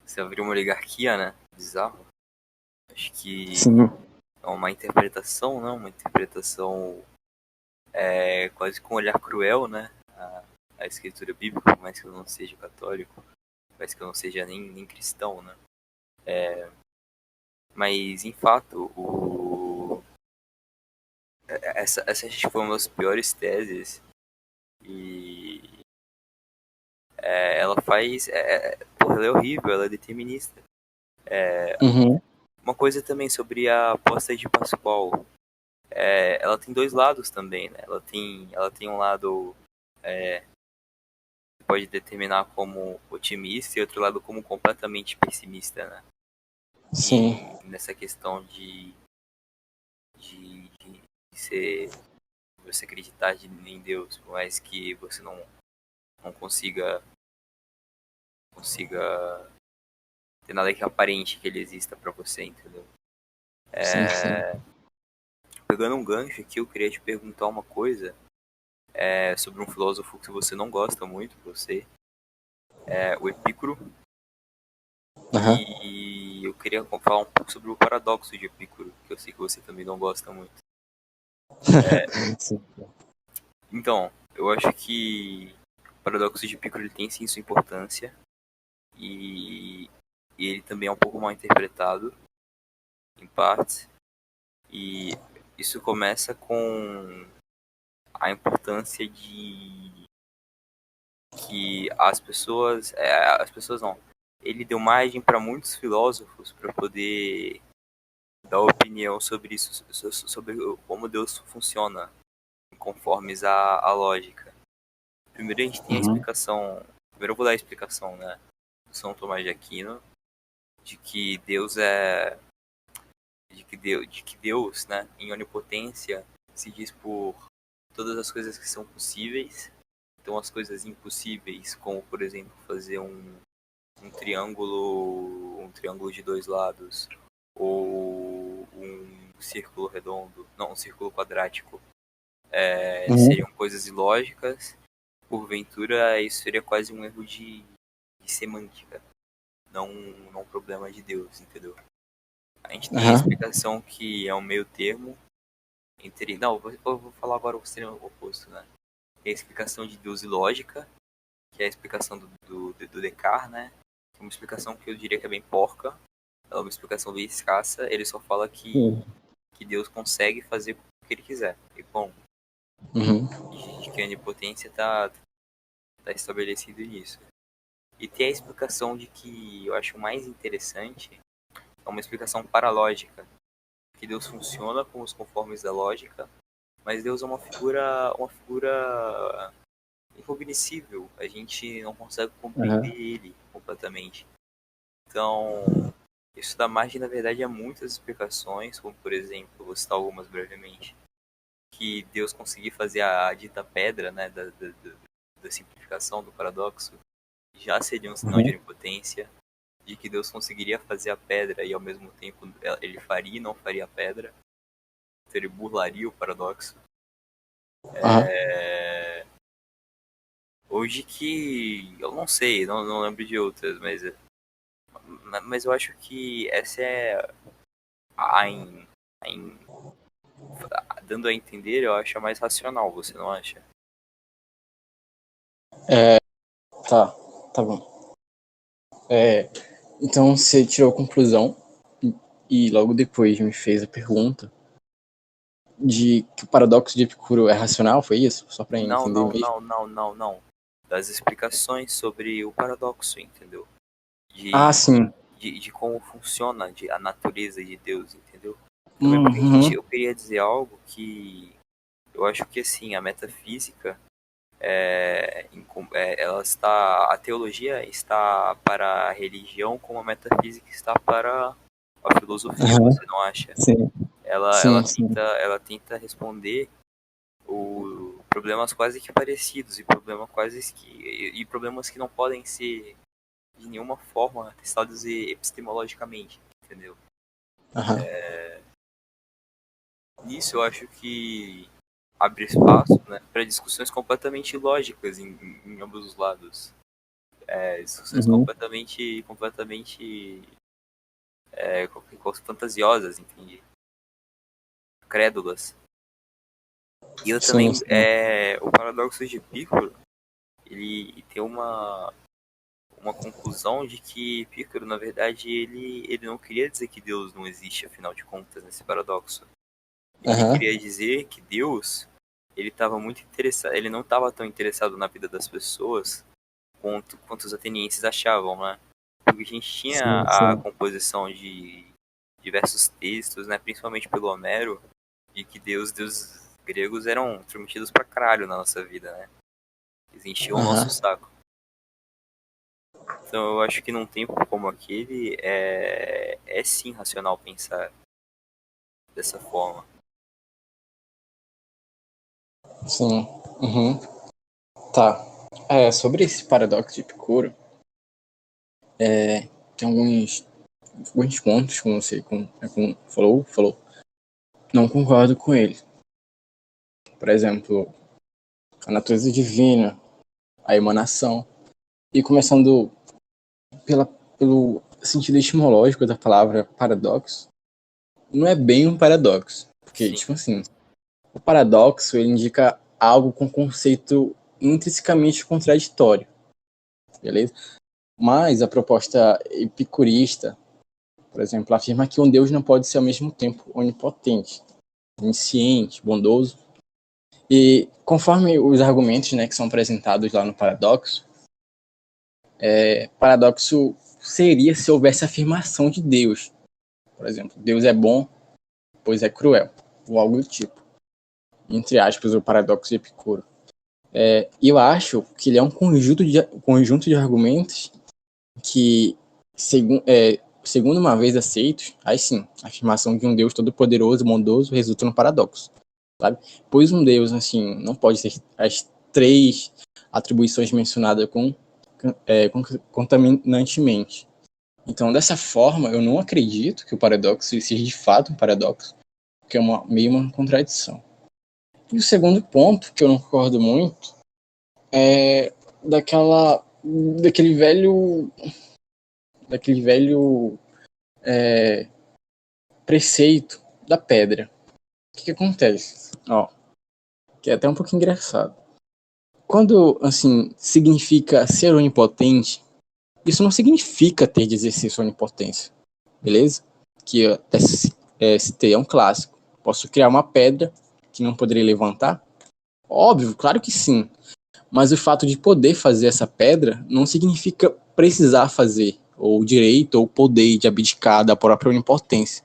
Você abriu uma oligarquia, né? Bizarro. Acho que Sim. é uma interpretação, não? Uma interpretação quase com um olhar cruel, né? A escritura bíblica, por mais que eu não seja católico, por mais que eu não seja nem cristão, né? Mas, em fato, essa acho que foi uma das piores teses e ela faz... porra, ela é horrível, ela é determinista. Uhum. Uma coisa também sobre a aposta de Pascoal. Ela tem dois lados também, né? Ela tem um lado que pode determinar como otimista e outro lado como completamente pessimista, né? Sim. E nessa questão de ser você acreditar em Deus, por mais que você não consiga ter nada que aparente que ele exista para você, entendeu? Sim, sim. Pegando um gancho aqui, eu queria te perguntar uma coisa sobre um filósofo que você não gosta muito, você, o Epicuro, Aham. e eu queria falar um pouco sobre o paradoxo de Epicuro, que eu sei que você também não gosta muito. Sim. Então, eu acho que o paradoxo de Epicuro ele tem sim sua importância, e, e ele também é um pouco mal interpretado, em partes, e isso começa com a importância de que as pessoas não, ele deu margem para muitos filósofos para poder dar opinião sobre isso, sobre como Deus funciona, conformes à lógica. Primeiro a gente tem a Uhum. explicação, primeiro eu vou dar a explicação, né, do São Tomás de Aquino, de que Deus é de que Deus, né, em onipotência, se diz por todas as coisas que são possíveis. Então, as coisas impossíveis, como por exemplo fazer um triângulo de dois lados, ou um círculo redondo, não, um círculo quadrático, Uhum. seriam coisas ilógicas. Porventura, isso seria quase um erro de semântica, não um problema de Deus, entendeu? A gente tem a Aham. explicação que é um meio termo entre. Não, eu vou falar agora o extremo oposto, né? Tem a explicação de Deus e lógica, que é a explicação do Descartes, né? É uma explicação que eu diria que é bem porca. É uma explicação bem escassa. Ele só fala Sim. que Deus consegue fazer o que ele quiser. E bom, Uhum. de que a onipotência tá estabelecido nisso. E tem a explicação de que eu acho mais interessante, é uma explicação paralógica, que Deus funciona com os conformes da lógica, mas Deus é uma figura incognoscível. A gente não consegue compreender Aham. ele completamente. Então, isso dá margem, na verdade, a muitas explicações, como por exemplo, vou citar algumas brevemente, que Deus conseguir fazer a dita pedra, né, da simplificação do paradoxo, já seria um sinal de Uhum. onipotência, de que Deus conseguiria fazer a pedra e ao mesmo tempo ele faria e não faria a pedra, então ele burlaria o paradoxo. Aham. É... Hoje que eu não sei, não lembro de outras, mas eu acho que essa é a, em, a em- dando a entender, eu acho a mais racional, você não acha? Tá, tá bom. Então você tirou a conclusão e logo depois me fez a pergunta de que o paradoxo de Epicuro é racional, foi isso? Só pra Não, entender não, mesmo. não, não, não, não. Das explicações sobre o paradoxo, entendeu? Ah, De, sim. de como funciona a natureza de Deus, entendeu? Também porque Uhum. eu queria dizer algo que eu acho que assim, a metafísica ela está, a teologia está para a religião como a metafísica está para a filosofia, Aham. você não acha? Sim. Ela Sim, tenta, sim. ela tenta responder problemas quase que parecidos e problemas que não podem ser de nenhuma forma testados epistemologicamente, entendeu? Aham. Nisso eu acho que abre espaço, né, para discussões completamente lógicas em ambos os lados. Discussões Uhum. completamente fantasiosas, entende? Crédulas. E eu Sim, também, sim. o paradoxo de Piccolo, ele tem uma conclusão de que Pícaro, na verdade, ele não queria dizer que Deus não existe, afinal de contas, nesse paradoxo. Ele Aham. queria dizer que Deus, ele estava muito interessado, ele não estava tão interessado na vida das pessoas quanto os atenienses achavam, né? Porque a gente tinha Sim, a sim. composição de diversos textos, né, principalmente pelo Homero, de que deuses gregos eram intrometidos pra caralho na nossa vida, né? Eles enchiam o nosso Aham. saco. Então eu acho que num tempo como aquele é sim racional pensar dessa forma. Sim. Uhum. Tá. Sobre esse paradoxo de Epicuro, tem alguns pontos, como você falou, não concordo com ele. Por exemplo, a natureza divina, a emanação. E começando pelo sentido etimológico da palavra paradoxo, não é bem um paradoxo. Porque, Sim, tipo assim, o paradoxo ele indica algo com conceito intrinsecamente contraditório, beleza? Mas a proposta epicurista, por exemplo, afirma que um Deus não pode ser ao mesmo tempo onipotente, onisciente, bondoso. E conforme os argumentos, né, que são apresentados lá no paradoxo, paradoxo seria se houvesse afirmação de Deus. Por exemplo, Deus é bom, pois é cruel, ou algo do tipo. Entre aspas, o paradoxo de Epicuro. E eu acho que ele é um conjunto de argumentos que, segundo uma vez aceitos, aí sim, a afirmação de um Deus todo-poderoso, bondoso, resulta no paradoxo, sabe? Pois um Deus, assim, não pode ter as três atribuições mencionadas contaminantemente. Então, dessa forma, eu não acredito que o paradoxo seja de fato um paradoxo, que é meio uma contradição. E o segundo ponto, que eu não concordo muito, é daquele velho daquele velho preceito da pedra. O que acontece? Ó, que é até um pouco engraçado. Quando, assim, significa ser onipotente, isso não significa ter de exercer sua onipotência, beleza? Que ST é um clássico. Posso criar uma pedra que não poderia levantar? Óbvio, claro que sim. Mas o fato de poder fazer essa pedra não significa precisar fazer, ou direito, ou poder de abdicar da própria onipotência,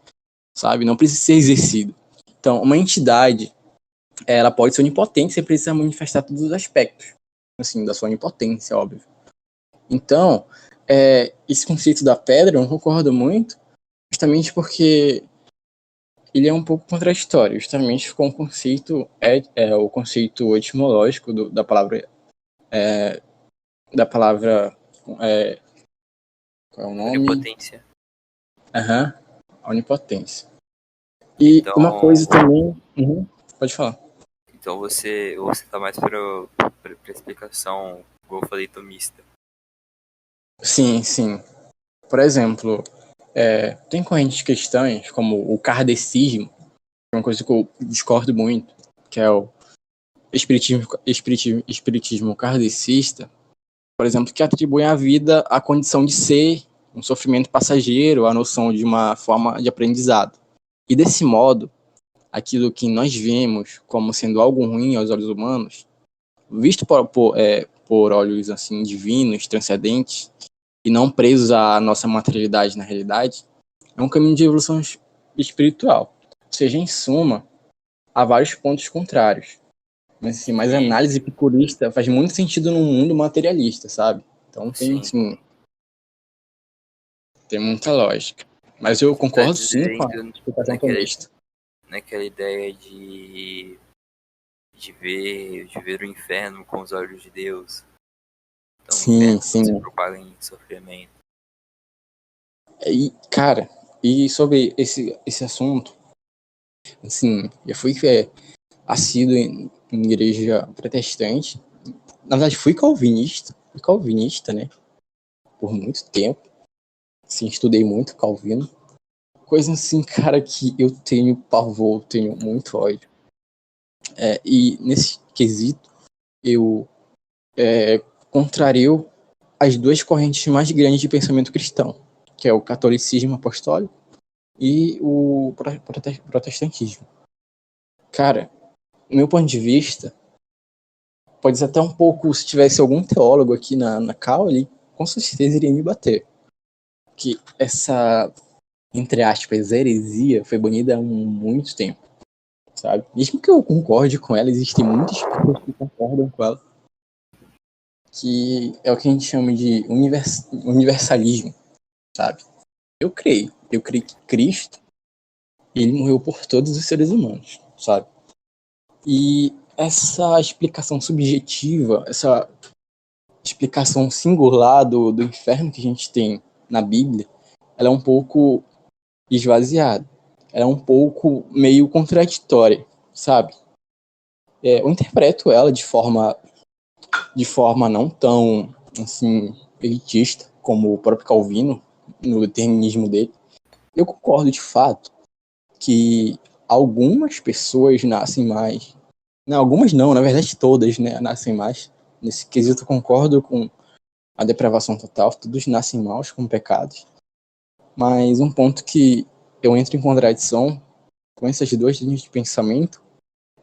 sabe? Não precisa ser exercido. Então, uma entidade, ela pode ser onipotente sem precisar manifestar todos os aspectos, assim, da sua onipotência, óbvio. Então, esse conceito da pedra eu não concordo muito, justamente porque ele é um pouco contraditório, justamente com o conceito etimológico da palavra qual é o nome? onipotência. Aham, onipotência. E uma Então, coisa também. Uhum, pode falar. então você tá mais pra explicação, como eu falei, tomista. Sim, sim. Por exemplo, tem correntes cristãs, como o kardecismo, que é uma coisa que eu discordo muito, que é o espiritismo kardecista, por exemplo, que atribuem à vida a condição de ser um sofrimento passageiro, a noção de uma forma de aprendizado. E desse modo, aquilo que nós vemos como sendo algo ruim aos olhos humanos, visto por olhos assim divinos, transcendentes, e não presos à nossa materialidade na realidade, é um caminho de evolução espiritual. Ou seja, em suma, há vários pontos contrários. Mas, assim, mas a Sim, análise epicurista faz muito sentido num mundo materialista, sabe? Então sim. tem muita lógica. Mas eu Você tá concordo sim com a dizendo, explicação né, que tomista. naquela ideia de ver o inferno com os olhos de Deus. Então o inferno Sim, não se sim. propaga em sofrimento. E, cara, e sobre esse assunto, assim, eu fui assíduo em igreja protestante. Na verdade, fui calvinista, né? Por muito tempo. Assim, estudei muito Calvino. Coisa assim, cara, que eu tenho pavor, tenho muito ódio. E nesse quesito, eu contrario as duas correntes mais grandes de pensamento cristão, que é o catolicismo apostólico e o protestantismo. Cara, do meu ponto de vista, pode ser até um pouco, se tivesse algum teólogo aqui na cal, ele com certeza iria me bater. Que essa, entre aspas, heresia foi banida há muito tempo, sabe? Mesmo que eu concorde com ela, existem muitas pessoas que concordam com ela, que é o que a gente chama de universalismo, sabe? Eu creio que Cristo, ele morreu por todos os seres humanos, sabe? E essa explicação subjetiva, essa explicação singular do inferno que a gente tem na Bíblia, ela é um pouco esvaziada. Ela é um pouco meio contraditória, sabe? Eu interpreto ela de forma não tão, assim, elitista como o próprio Calvino, no determinismo dele. Eu concordo, de fato, que algumas pessoas nascem mais. Não, algumas não, na verdade todas, né, nascem mais. Nesse quesito eu concordo com a depravação total, todos nascem maus com pecados. Mas um ponto que eu entro em contradição com essas duas linhas de pensamento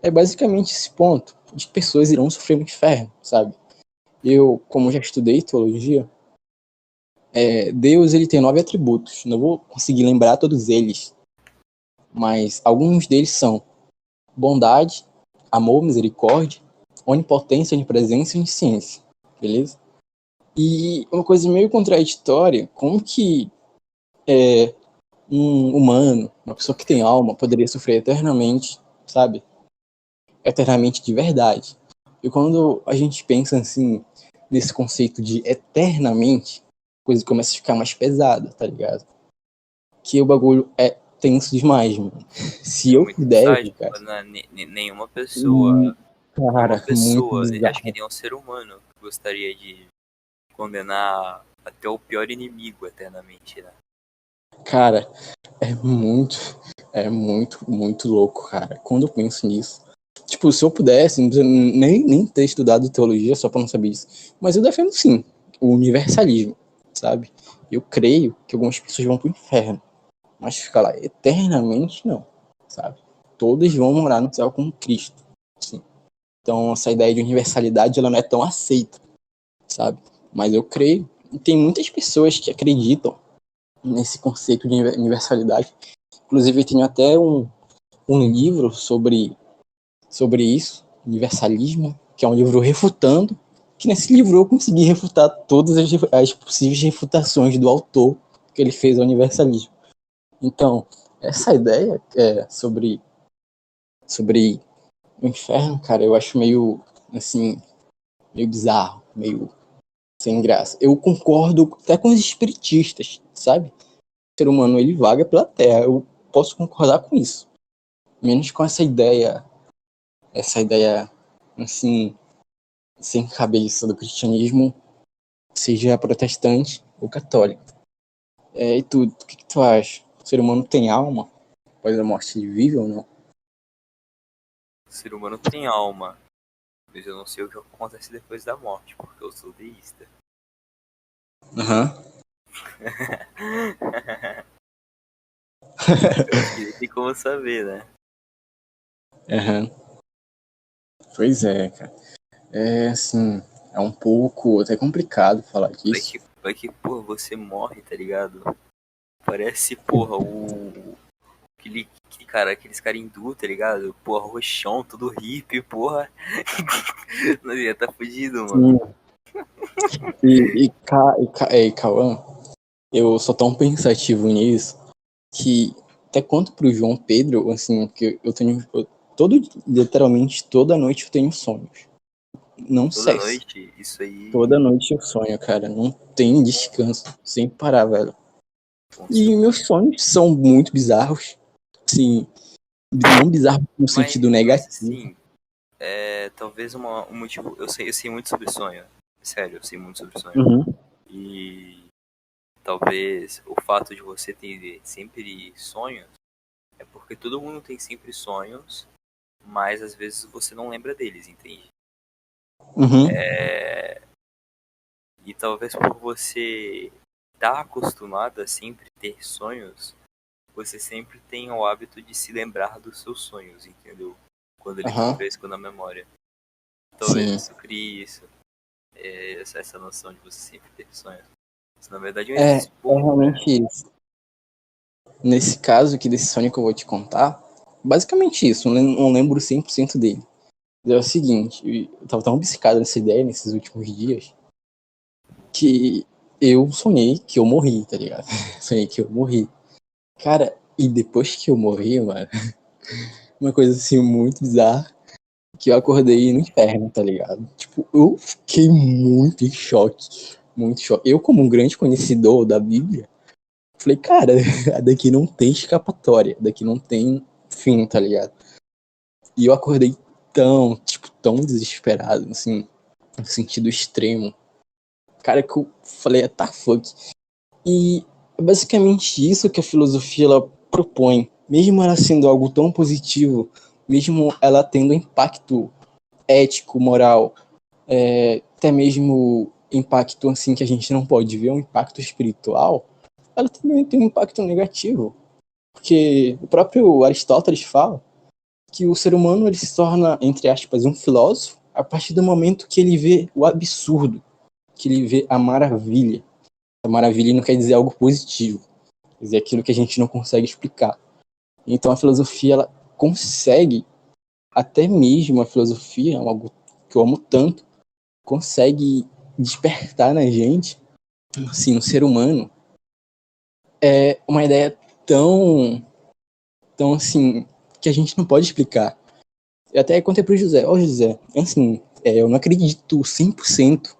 é basicamente esse ponto, de que pessoas irão sofrer no inferno, sabe? Eu, como já estudei teologia, Deus ele tem 9 atributos. Não vou conseguir lembrar todos eles, mas alguns deles são bondade, amor, misericórdia, onipotência, onipresença e onisciência, beleza? E uma coisa meio contraditória, como que um humano, uma pessoa que tem alma, poderia sofrer eternamente, sabe? Eternamente de verdade. E quando a gente pensa assim, nesse conceito de eternamente, a coisa começa a ficar mais pesada, tá ligado? Que o bagulho é tenso demais, mano. Se É eu muito pudesse, sádico, cara. né? hum, Nenhuma Cara, muito pessoa, acho que bizarro. nenhum ser humano gostaria de condenar até o pior inimigo eternamente, né? Cara, é muito, muito louco, cara. Quando eu penso nisso. Tipo, se eu pudesse, não precisa nem ter estudado teologia só pra não saber isso. Mas eu defendo sim o universalismo, sabe? Eu creio que algumas pessoas vão pro inferno, mas ficar lá eternamente não, sabe? Todos vão morar no céu com Cristo, sim. Então essa ideia de universalidade ela não é tão aceita, sabe? Mas eu creio, e tem muitas pessoas que acreditam nesse conceito de universalidade. Inclusive, eu tenho até um livro sobre isso, universalismo, que é um livro refutando, que nesse livro eu consegui refutar todas as possíveis refutações do autor que ele fez ao universalismo. Então, essa ideia sobre o inferno, cara, eu acho meio, assim, meio bizarro, meio sem graça. Eu concordo até com os espiritistas, sabe? O ser humano, ele vaga pela Terra, eu posso concordar com isso. Menos com essa ideia, assim, sem cabeça do cristianismo, seja protestante ou católico. E tu, o que tu acha? O ser humano tem alma? Após a morte ele vive ou não? O ser humano tem alma, mas eu não sei o que acontece depois da morte, porque eu sou deísta. Aham. Eu acho que nem tem como saber, né? Aham. Pois é, cara. Assim, é um pouco até complicado falar Vai disso. que, vai que, porra, você morre, tá ligado? Parece, porra, aquele cara, aqueles cara hindu, tá ligado? Porra, roxão, todo hippie, porra. Não ia tá fudido, mano. Sim. E Cauã, eu sou tão pensativo nisso que até conto pro João Pedro, assim, que literalmente toda noite eu tenho sonhos. Não Toda cessa. noite, isso aí. Toda noite eu sonho, cara. Não tem descanso. Sem parar, velho. Nossa, E meus sonhos são muito bizarros. Assim, não bizarros no sentido mas negativo. assim, talvez um motivo. Eu sei muito sobre sonho. Sério, eu sei muito sobre sonho. Uhum. E talvez o fato de você ter sempre sonhos é porque todo mundo tem sempre sonhos, mas às vezes você não lembra deles, entende? Uhum. E talvez por você estar acostumado a sempre ter sonhos, você sempre tenha o hábito de se lembrar dos seus sonhos, entendeu? Quando ele tá Aham. fresco na memória. Talvez Sim. isso crie isso, essa noção de você sempre ter sonhos. Isso na verdade é um É exercício bom, realmente né? isso. Nesse caso aqui desse sonho que eu vou te contar, basicamente isso, não lembro 100% dele. É o seguinte, eu tava tão obcecado nessa ideia nesses últimos dias, que eu sonhei que eu morri, tá ligado? Sonhei que eu morri. Cara, e depois que eu morri, mano, uma coisa assim muito bizarra, que eu acordei no inferno, tá ligado? Tipo, eu fiquei muito em choque, muito choque. Eu, como um grande conhecedor da Bíblia, falei, cara, daqui não tem escapatória, daqui não tem fim, tá ligado? E eu acordei tão desesperado, assim, no sentido extremo. Cara, que eu falei, tá fuck. E é basicamente isso que a filosofia ela propõe. Mesmo ela sendo algo tão positivo, mesmo ela tendo impacto ético, moral, até mesmo impacto assim que a gente não pode ver, um impacto espiritual, ela também tem um impacto negativo. Porque o próprio Aristóteles fala que o ser humano ele se torna, entre aspas, um filósofo a partir do momento que ele vê o absurdo, que ele vê a maravilha. A maravilha não quer dizer algo positivo, quer dizer aquilo que a gente não consegue explicar. Então a filosofia ela consegue, até mesmo a filosofia, é algo que eu amo tanto, consegue despertar na gente, assim, no ser humano, uma ideia tão assim, que a gente não pode explicar. Eu até contei pro José, José, assim, eu não acredito 100%,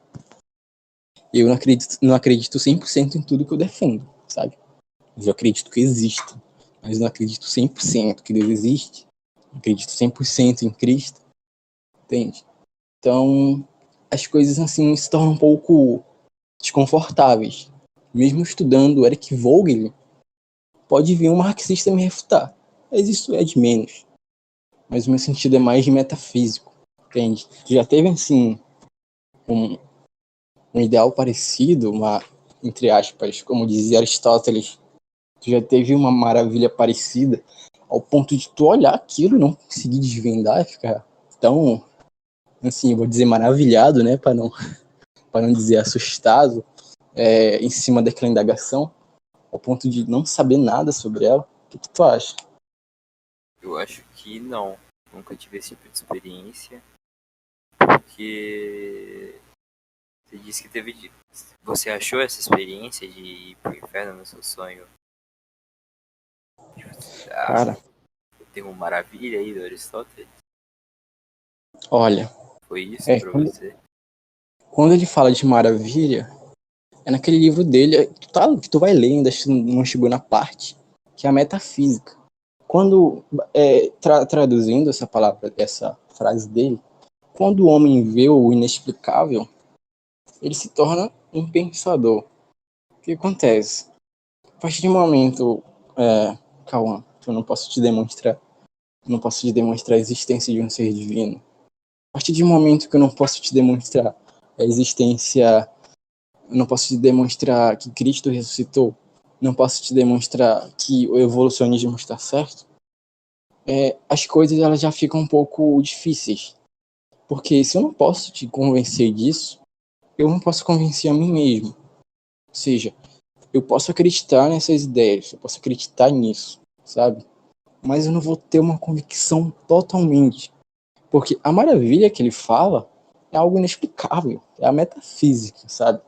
eu não acredito 100% em tudo que eu defendo, sabe? Eu acredito que existe, mas não acredito 100% que Deus existe, não acredito 100% em Cristo, entende? Então, as coisas assim se tornam um pouco desconfortáveis. Mesmo estudando Eric Vogel, pode vir um marxista me refutar, mas isso é de menos. Mas o meu sentido é mais de metafísico, entende? Já teve assim um, um ideal parecido, entre aspas, como dizia Aristóteles, tu já teve uma maravilha parecida, ao ponto de tu olhar aquilo e não conseguir desvendar, ficar tão, assim, vou dizer maravilhado, né, para não dizer assustado, em cima daquela indagação, ao ponto de não saber nada sobre ela. O que tu acha? Eu acho que não. Nunca tive esse tipo de experiência. Porque você disse que teve. Você achou essa experiência de ir pro inferno no seu sonho? Ah, Cara, tem uma maravilha aí do Aristóteles? olha, Foi isso pra quando, você? quando ele fala de maravilha, é naquele livro dele que tu vai ler, ainda não chegou na parte, que é a metafísica. Quando, traduzindo essa palavra, essa frase dele, quando o homem vê o inexplicável, ele se torna um pensador. O que acontece? A partir de um momento, Cauã, que eu não posso te demonstrar a existência de um ser divino. A partir de um momento que eu não posso te demonstrar a existência, eu não posso te demonstrar que Cristo ressuscitou, não posso te demonstrar que o evolucionismo está certo, as coisas elas já ficam um pouco difíceis. Porque se eu não posso te convencer disso, eu não posso convencer a mim mesmo. Ou seja, eu posso acreditar nessas ideias, eu posso acreditar nisso, sabe? Mas eu não vou ter uma convicção totalmente. Porque a maravilha que ele fala é algo inexplicável, é a metafísica, sabe?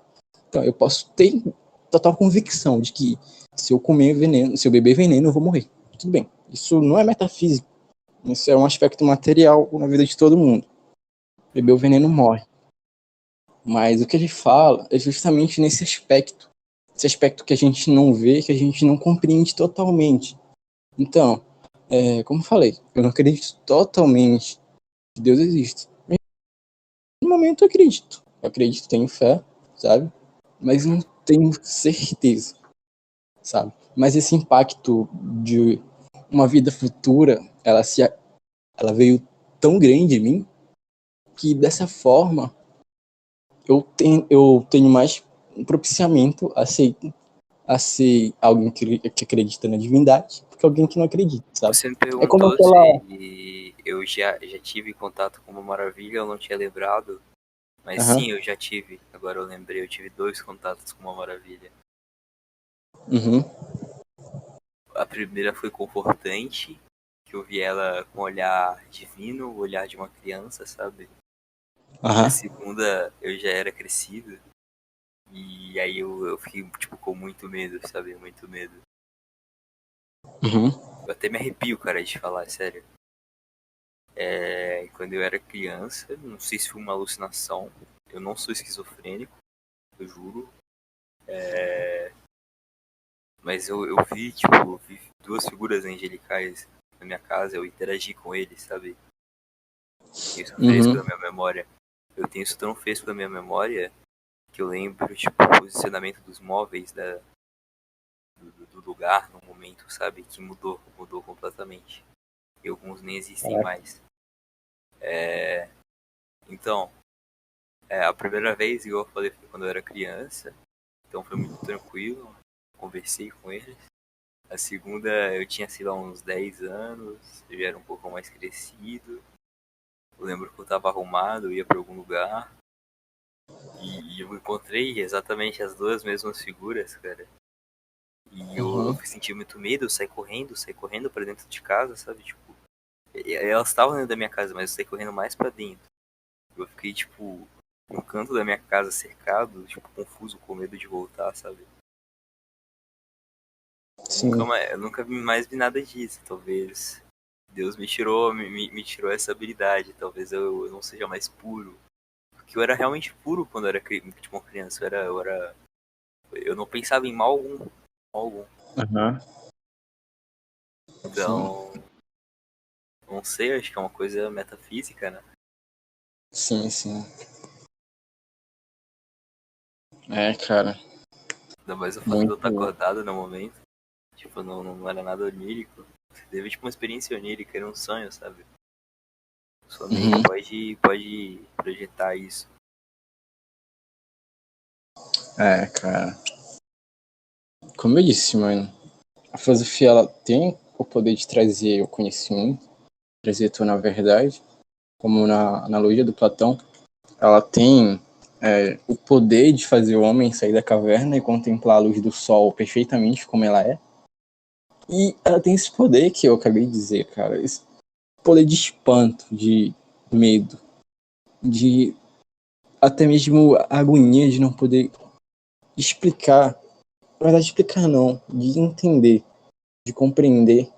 Então eu posso ter total convicção de que se eu comer veneno, se eu beber veneno, eu vou morrer. Tudo bem, isso não é metafísico, isso é um aspecto material na vida de todo mundo. Beber o veneno morre. Mas o que ele fala é justamente nesse aspecto. Esse aspecto que a gente não vê, que a gente não compreende totalmente. Então, como eu falei, eu não acredito totalmente que Deus existe. Mas, no momento eu acredito. Eu acredito, tenho fé, sabe? Mas não tenho certeza, sabe? Mas esse impacto de uma vida futura, ela veio tão grande em mim que dessa forma eu tenho mais um propiciamento a ser alguém que acredita na divindade do que alguém que não acredita, sabe? Você me É como perguntou aquela. se eu já tive contato com uma maravilha, eu não tinha lembrado. Mas Aham. sim, eu já tive. Agora eu lembrei, eu tive 2 contatos com uma maravilha. Uhum. A primeira foi confortante, que eu vi ela com um olhar divino, o olhar de uma criança, sabe? A Aham. segunda, eu já era crescido. E aí eu fiquei, tipo, com muito medo, sabe? Muito medo. Uhum. Eu até me arrepio, cara, de falar, sério. Quando eu era criança, não sei se foi uma alucinação. Eu não sou esquizofrênico, eu juro. Mas eu vi, tipo, eu vi 2 figuras angelicais na minha casa, eu interagi com eles, sabe? Tenho isso fresco Uhum. na minha memória. Eu tenho isso tão fresco na minha memória que eu lembro, tipo, o posicionamento dos móveis do lugar no momento, sabe? Que mudou completamente. E alguns nem existem Caraca. mais. Então, a primeira vez, igual eu falei, foi quando eu era criança. Então foi muito tranquilo. Conversei com eles. A segunda, eu tinha, sei lá, uns 10 anos. Eu já era um pouco mais crescido. Eu lembro que eu tava arrumado, ia pra algum lugar. E eu encontrei exatamente as duas mesmas figuras, cara. E eu Uhum. senti muito medo, eu saí correndo pra dentro de casa, sabe? Tipo, elas estavam dentro da minha casa, mas eu saí correndo mais pra dentro. Eu fiquei, tipo, no canto da minha casa cercado, tipo, confuso, com medo de voltar, sabe? Sim. Eu nunca mais vi nada disso. Talvez Deus me tirou essa habilidade. Talvez eu não seja mais puro. Porque eu era realmente puro quando eu era tipo, uma criança. Eu não pensava em mal algum. Mal algum. Aham. Sim. Então, não sei, acho que é uma coisa metafísica, né? Sim, sim. Cara, Ainda mais o fato de eu estar muito. acordado no momento. Tipo, não era nada onírico. Teve tipo uma experiência onírica, era um sonho, sabe? Sua mente Uhum. pode projetar isso. Cara. Como eu disse, mano, a filosofia ela tem o poder de trazer o conhecimento, trazer a tona verdade, como na analogia do Platão. Ela tem o poder de fazer o homem sair da caverna e contemplar a luz do sol perfeitamente como ela é. E ela tem esse poder que eu acabei de dizer, cara. Esse poder de espanto, de medo, de até mesmo agonia de não poder explicar. Na verdade, explicar não, de entender, de compreender,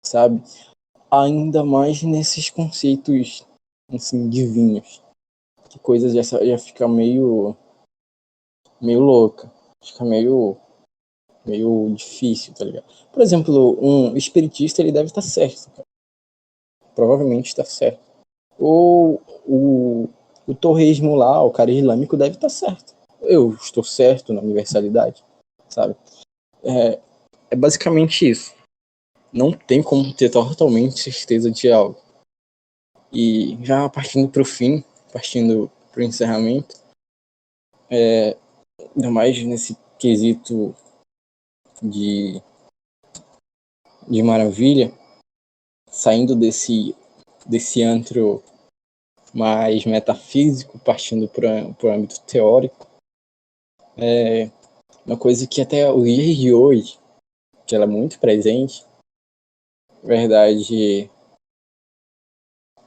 sabe? Ainda mais nesses conceitos, assim, divinos. Que coisa já fica meio louca. Fica meio difícil, tá ligado? Por exemplo, um espiritista, ele deve estar certo, cara. Provavelmente está certo. Ou o torresmo lá, o cara islâmico, deve estar certo. Eu estou certo na universalidade, sabe? É, é basicamente isso. Não tem como ter totalmente certeza de algo. E já partindo para o fim, partindo para o encerramento, ainda mais nesse quesito de, de maravilha, saindo desse antro mais metafísico, partindo para o âmbito teórico, uma coisa que até os dias de hoje, que ela é muito presente, na verdade,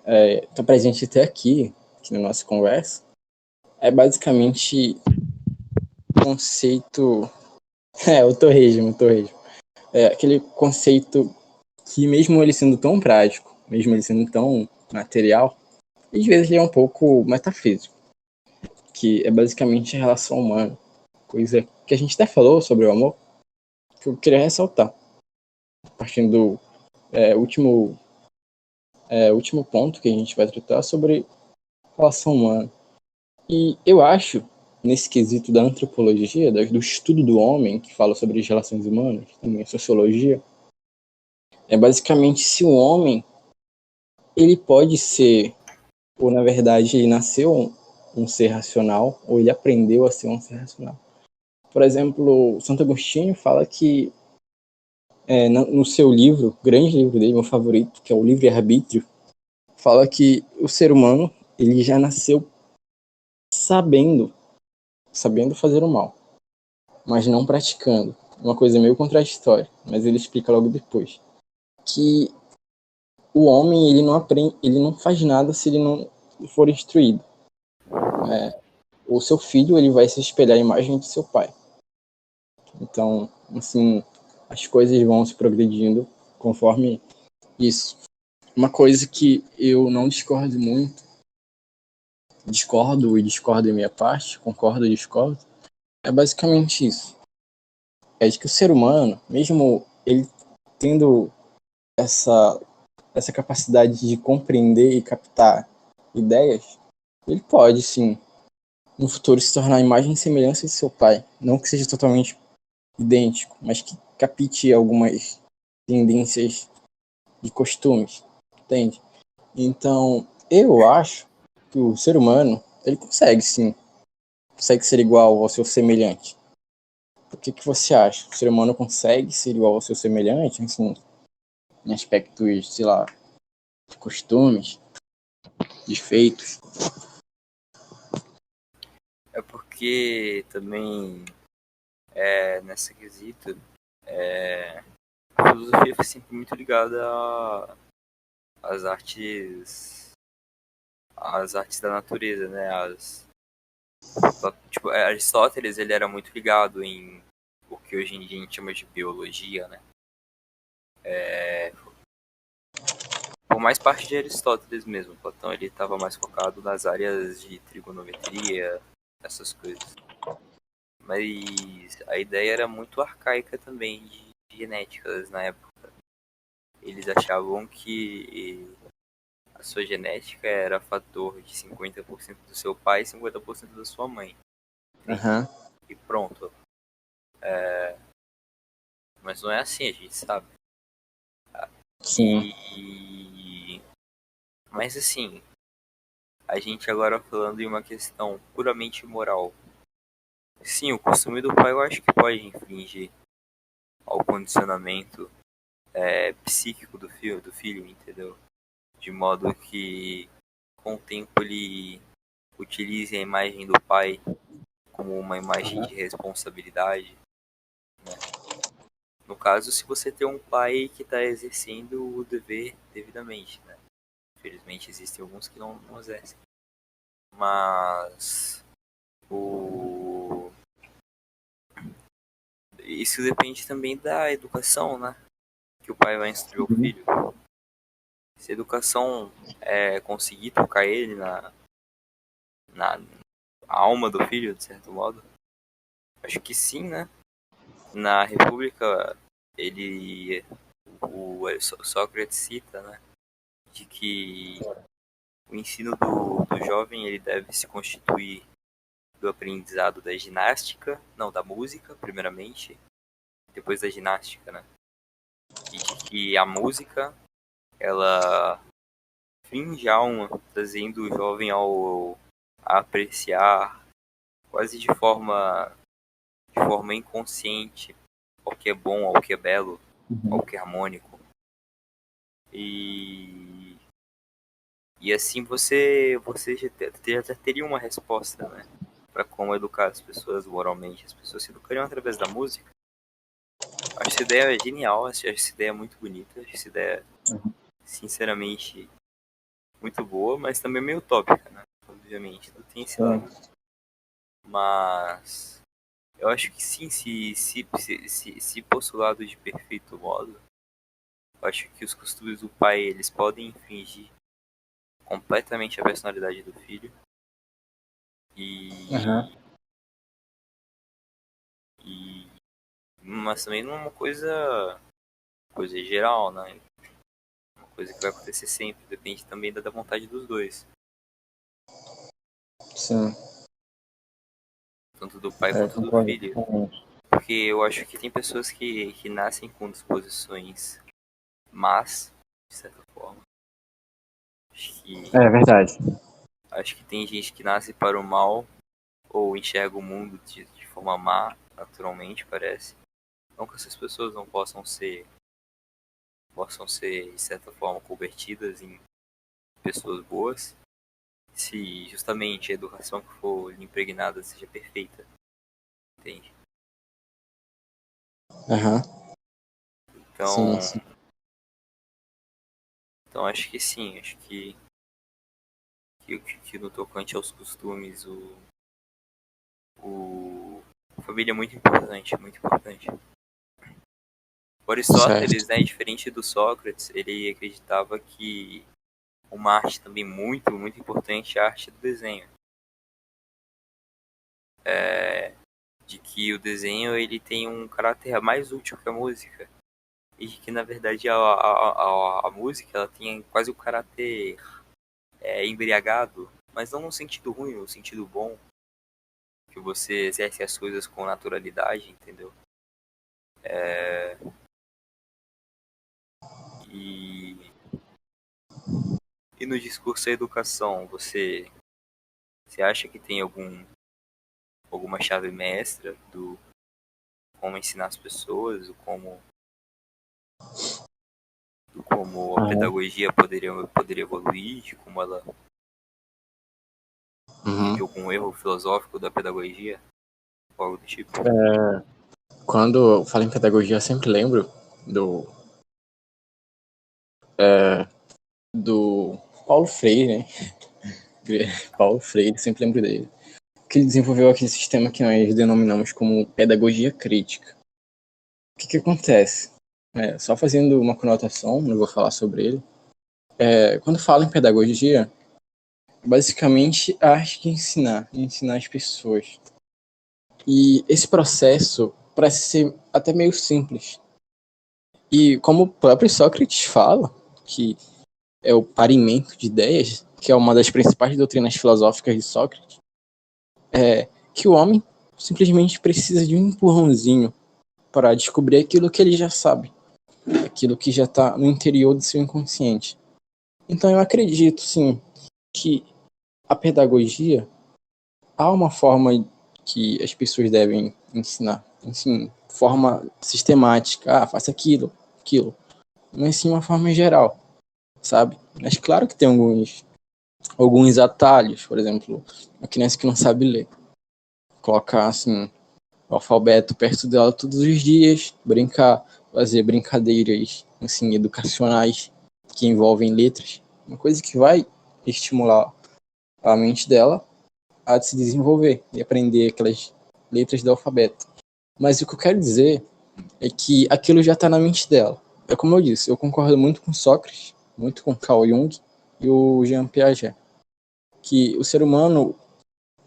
está presente até aqui na nossa conversa, é basicamente o conceito. O torresmo. Aquele conceito que mesmo ele sendo tão prático, mesmo ele sendo tão material, às vezes ele é um pouco metafísico, que é basicamente a relação humana, coisa que a gente até falou sobre o amor, que eu queria ressaltar, partindo do último ponto que a gente vai tratar sobre relação humana. E eu acho, nesse quesito da antropologia, do estudo do homem, que fala sobre as relações humanas, também a sociologia, é basicamente se o homem, ele pode ser, ou na verdade ele nasceu um ser racional, ou ele aprendeu a ser um ser racional. Por exemplo, Santo Agostinho fala que, no seu livro, grande livro dele, meu favorito, que é o Livre-Arbítrio, fala que o ser humano, ele já nasceu sabendo fazer o mal, mas não praticando. Uma coisa meio contraditória, mas ele explica logo depois. Que o homem, ele não aprende, ele não faz nada se ele não for instruído. O seu filho, ele vai se espelhar a imagem de seu pai. Então, assim, as coisas vão se progredindo conforme isso. Uma coisa que eu não discordo muito, discordo em minha parte, concordo e discordo, é basicamente isso. É de que o ser humano, mesmo ele tendo essa capacidade de compreender e captar ideias, ele pode, sim, no futuro se tornar a imagem e semelhança de seu pai. Não que seja totalmente idêntico, mas que capte algumas tendências de costumes, entende? Então, eu acho que o ser humano, ele consegue, sim, consegue ser igual ao seu semelhante. O que você acha? O ser humano consegue ser igual ao seu semelhante, assim, em aspectos, sei lá, de costumes, defeitos? É porque também nessa quesito a filosofia foi sempre muito ligada às artes da natureza, né? Tipo, Aristóteles ele era muito ligado em o que hoje em dia a gente chama de biologia, né? Por mais parte de Aristóteles mesmo, Platão ele estava mais focado nas áreas de trigonometria, essas coisas. Mas a ideia era muito arcaica também de genéticas na época. Eles achavam que a sua genética era fator de 50% do seu pai e 50% da sua mãe. Aham. E pronto. Mas não é assim, a gente sabe. Sim. Mas assim, a gente agora falando em uma questão puramente moral. Sim, o costume do pai eu acho que pode infringir ao condicionamento psíquico do filho, entendeu? De modo que com o tempo ele utilize a imagem do pai como uma imagem de responsabilidade, né? No caso, se você tem um pai que está exercendo o dever devidamente, né? Infelizmente existem alguns que não exercem. Mas isso depende também da educação, né? Que o pai vai instruir o filho. Se a educação conseguir tocar ele na alma do filho, de certo modo, acho que sim, né? Na República, o Sócrates cita, né? De que o ensino do jovem ele deve se constituir do aprendizado da ginástica, não, da música, primeiramente, depois da ginástica, né? E de que a música, ela finge alma, trazendo o jovem a apreciar quase de forma inconsciente ao que é bom, ao que é belo, ao que é harmônico. E assim você já teria uma resposta, né? Para como educar as pessoas moralmente. As pessoas se educariam através da música. Acho essa ideia genial, acho essa ideia muito bonita, acho essa ideia, sinceramente, muito boa, mas também meio utópica, né? Obviamente, não tem esse lado. Mas eu acho que sim, se postulado de perfeito modo, Eu acho que os costumes do pai, eles podem infringir completamente a personalidade do filho. Aham. E mas também não é uma coisa geral, né? Uma coisa que vai acontecer sempre, depende também da vontade dos dois, Sim. tanto do pai É, quanto do concordo filho. totalmente. Porque eu acho que tem pessoas que nascem com disposições más, de certa forma. Acho que, É verdade. acho que tem gente que nasce para o mal ou enxerga o mundo de forma má, naturalmente, parece. Não que essas pessoas não possam ser, de certa forma, convertidas em pessoas boas, se justamente a educação que for impregnada seja perfeita, entende? Aham. Sim, Então, sim. então acho que sim, acho que no tocante aos costumes, o a família é muito importante, muito importante. O Certo. Aristóteles, né, diferente do Sócrates, ele acreditava que uma arte também muito, muito importante é a arte do desenho. De que o desenho ele tem um caráter mais útil que a música. E de que, na verdade, a música ela tem quase o caráter embriagado, mas não no sentido ruim, no sentido bom, que você exerce as coisas com naturalidade, entendeu? E, e no discurso da educação, você acha que tem alguma chave mestra do como ensinar as pessoas, do como a Aham. pedagogia poderia evoluir, de como ela Uhum. de algum erro filosófico da pedagogia, algo do tipo? Quando eu falo em pedagogia, eu sempre lembro do, do Paulo Freire, né? Paulo Freire, sempre lembro dele. Que ele desenvolveu aquele sistema que nós denominamos como pedagogia crítica. O que acontece? Só fazendo uma conotação, não vou falar sobre ele. Quando falo em pedagogia, basicamente a arte de ensinar as pessoas. E esse processo parece ser até meio simples. E como o próprio Sócrates fala, que é o parimento de ideias, que é uma das principais doutrinas filosóficas de Sócrates, que o homem simplesmente precisa de um empurrãozinho para descobrir aquilo que ele já sabe, aquilo que já está no interior do seu inconsciente. Então eu acredito, sim, que a pedagogia há uma forma que as pessoas devem ensinar, assim, forma sistemática, faça aquilo, aquilo, mas sim uma forma geral, sabe? Mas claro que tem alguns atalhos, por exemplo, uma criança que não sabe ler, colocar assim o alfabeto perto dela todos os dias, brincar, fazer brincadeiras assim educacionais que envolvem letras, uma coisa que vai estimular a mente dela a se desenvolver e aprender aquelas letras do alfabeto. Mas o que eu quero dizer é que aquilo já está na mente dela. É como eu disse, eu concordo muito com Sócrates, muito com Carl Jung e o Jean Piaget, que o ser humano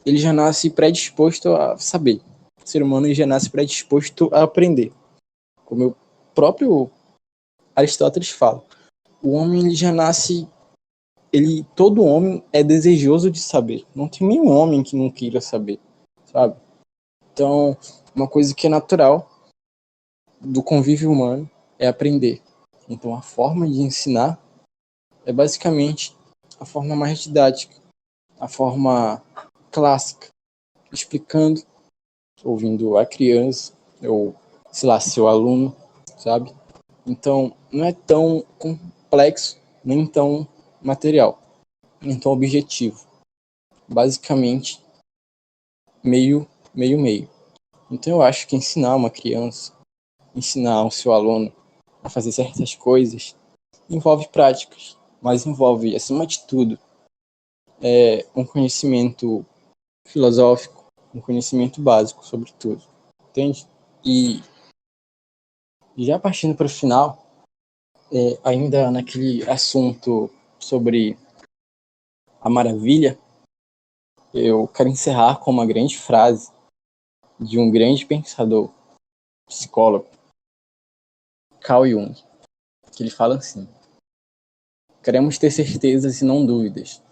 ele já nasce predisposto a saber. O ser humano já nasce predisposto a aprender. Como o próprio Aristóteles fala, o homem ele já nasce, todo homem é desejoso de saber. Não tem nenhum homem que não queira saber, sabe? Então, uma coisa que é natural do convívio humano é aprender. Então, a forma de ensinar é basicamente a forma mais didática, a forma clássica, explicando, ouvindo a criança, ou, sei lá, seu aluno, sabe? Então, não é tão complexo, nem tão material, nem tão objetivo. Basicamente, meio, meio, meio. Então, eu acho que ensinar uma criança, ensinar o seu aluno a fazer certas coisas, envolve práticas, mas envolve, acima de tudo, um conhecimento filosófico, um conhecimento básico sobre tudo, entende? E já partindo para o final, ainda naquele assunto sobre a maravilha, eu quero encerrar com uma grande frase de um grande pensador, psicólogo, Carl Jung, que ele fala assim: queremos ter certezas e não dúvidas,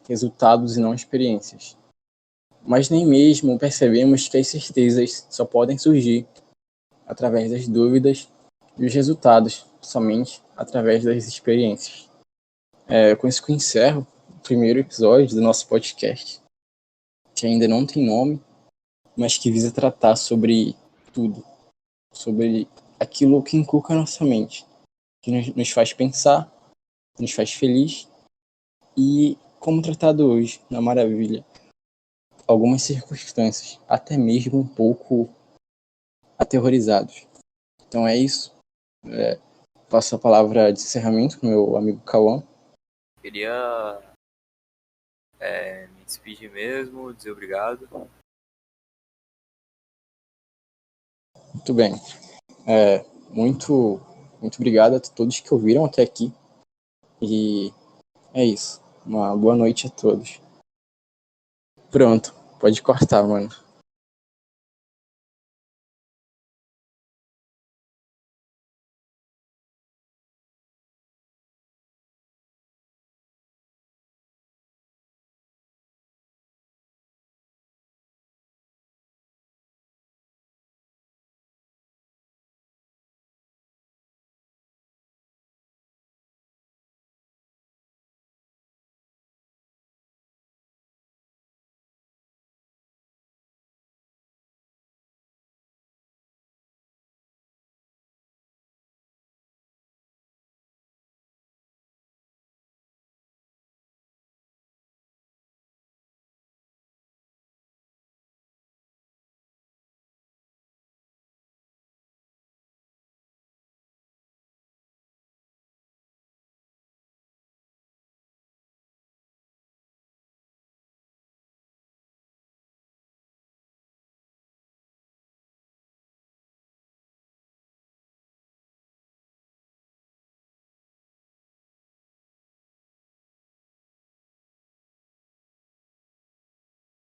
resultados e não experiências. Mas nem mesmo percebemos que as certezas só podem surgir através das dúvidas e os resultados somente através das experiências. Com isso que eu encerro o primeiro episódio do nosso podcast, que ainda não tem nome, mas que visa tratar sobre tudo, sobre aquilo que inculca a nossa mente, que nos faz pensar, nos faz feliz e, como tratado hoje, na maravilha, algumas circunstâncias, até mesmo um pouco aterrorizados. Então é isso. Passo a palavra de encerramento para o meu amigo Cauã. Queria me despedir mesmo, dizer obrigado. Muito bem. Muito obrigado a todos que ouviram até aqui. E é isso. Uma boa noite a todos. Pronto, pode cortar, mano.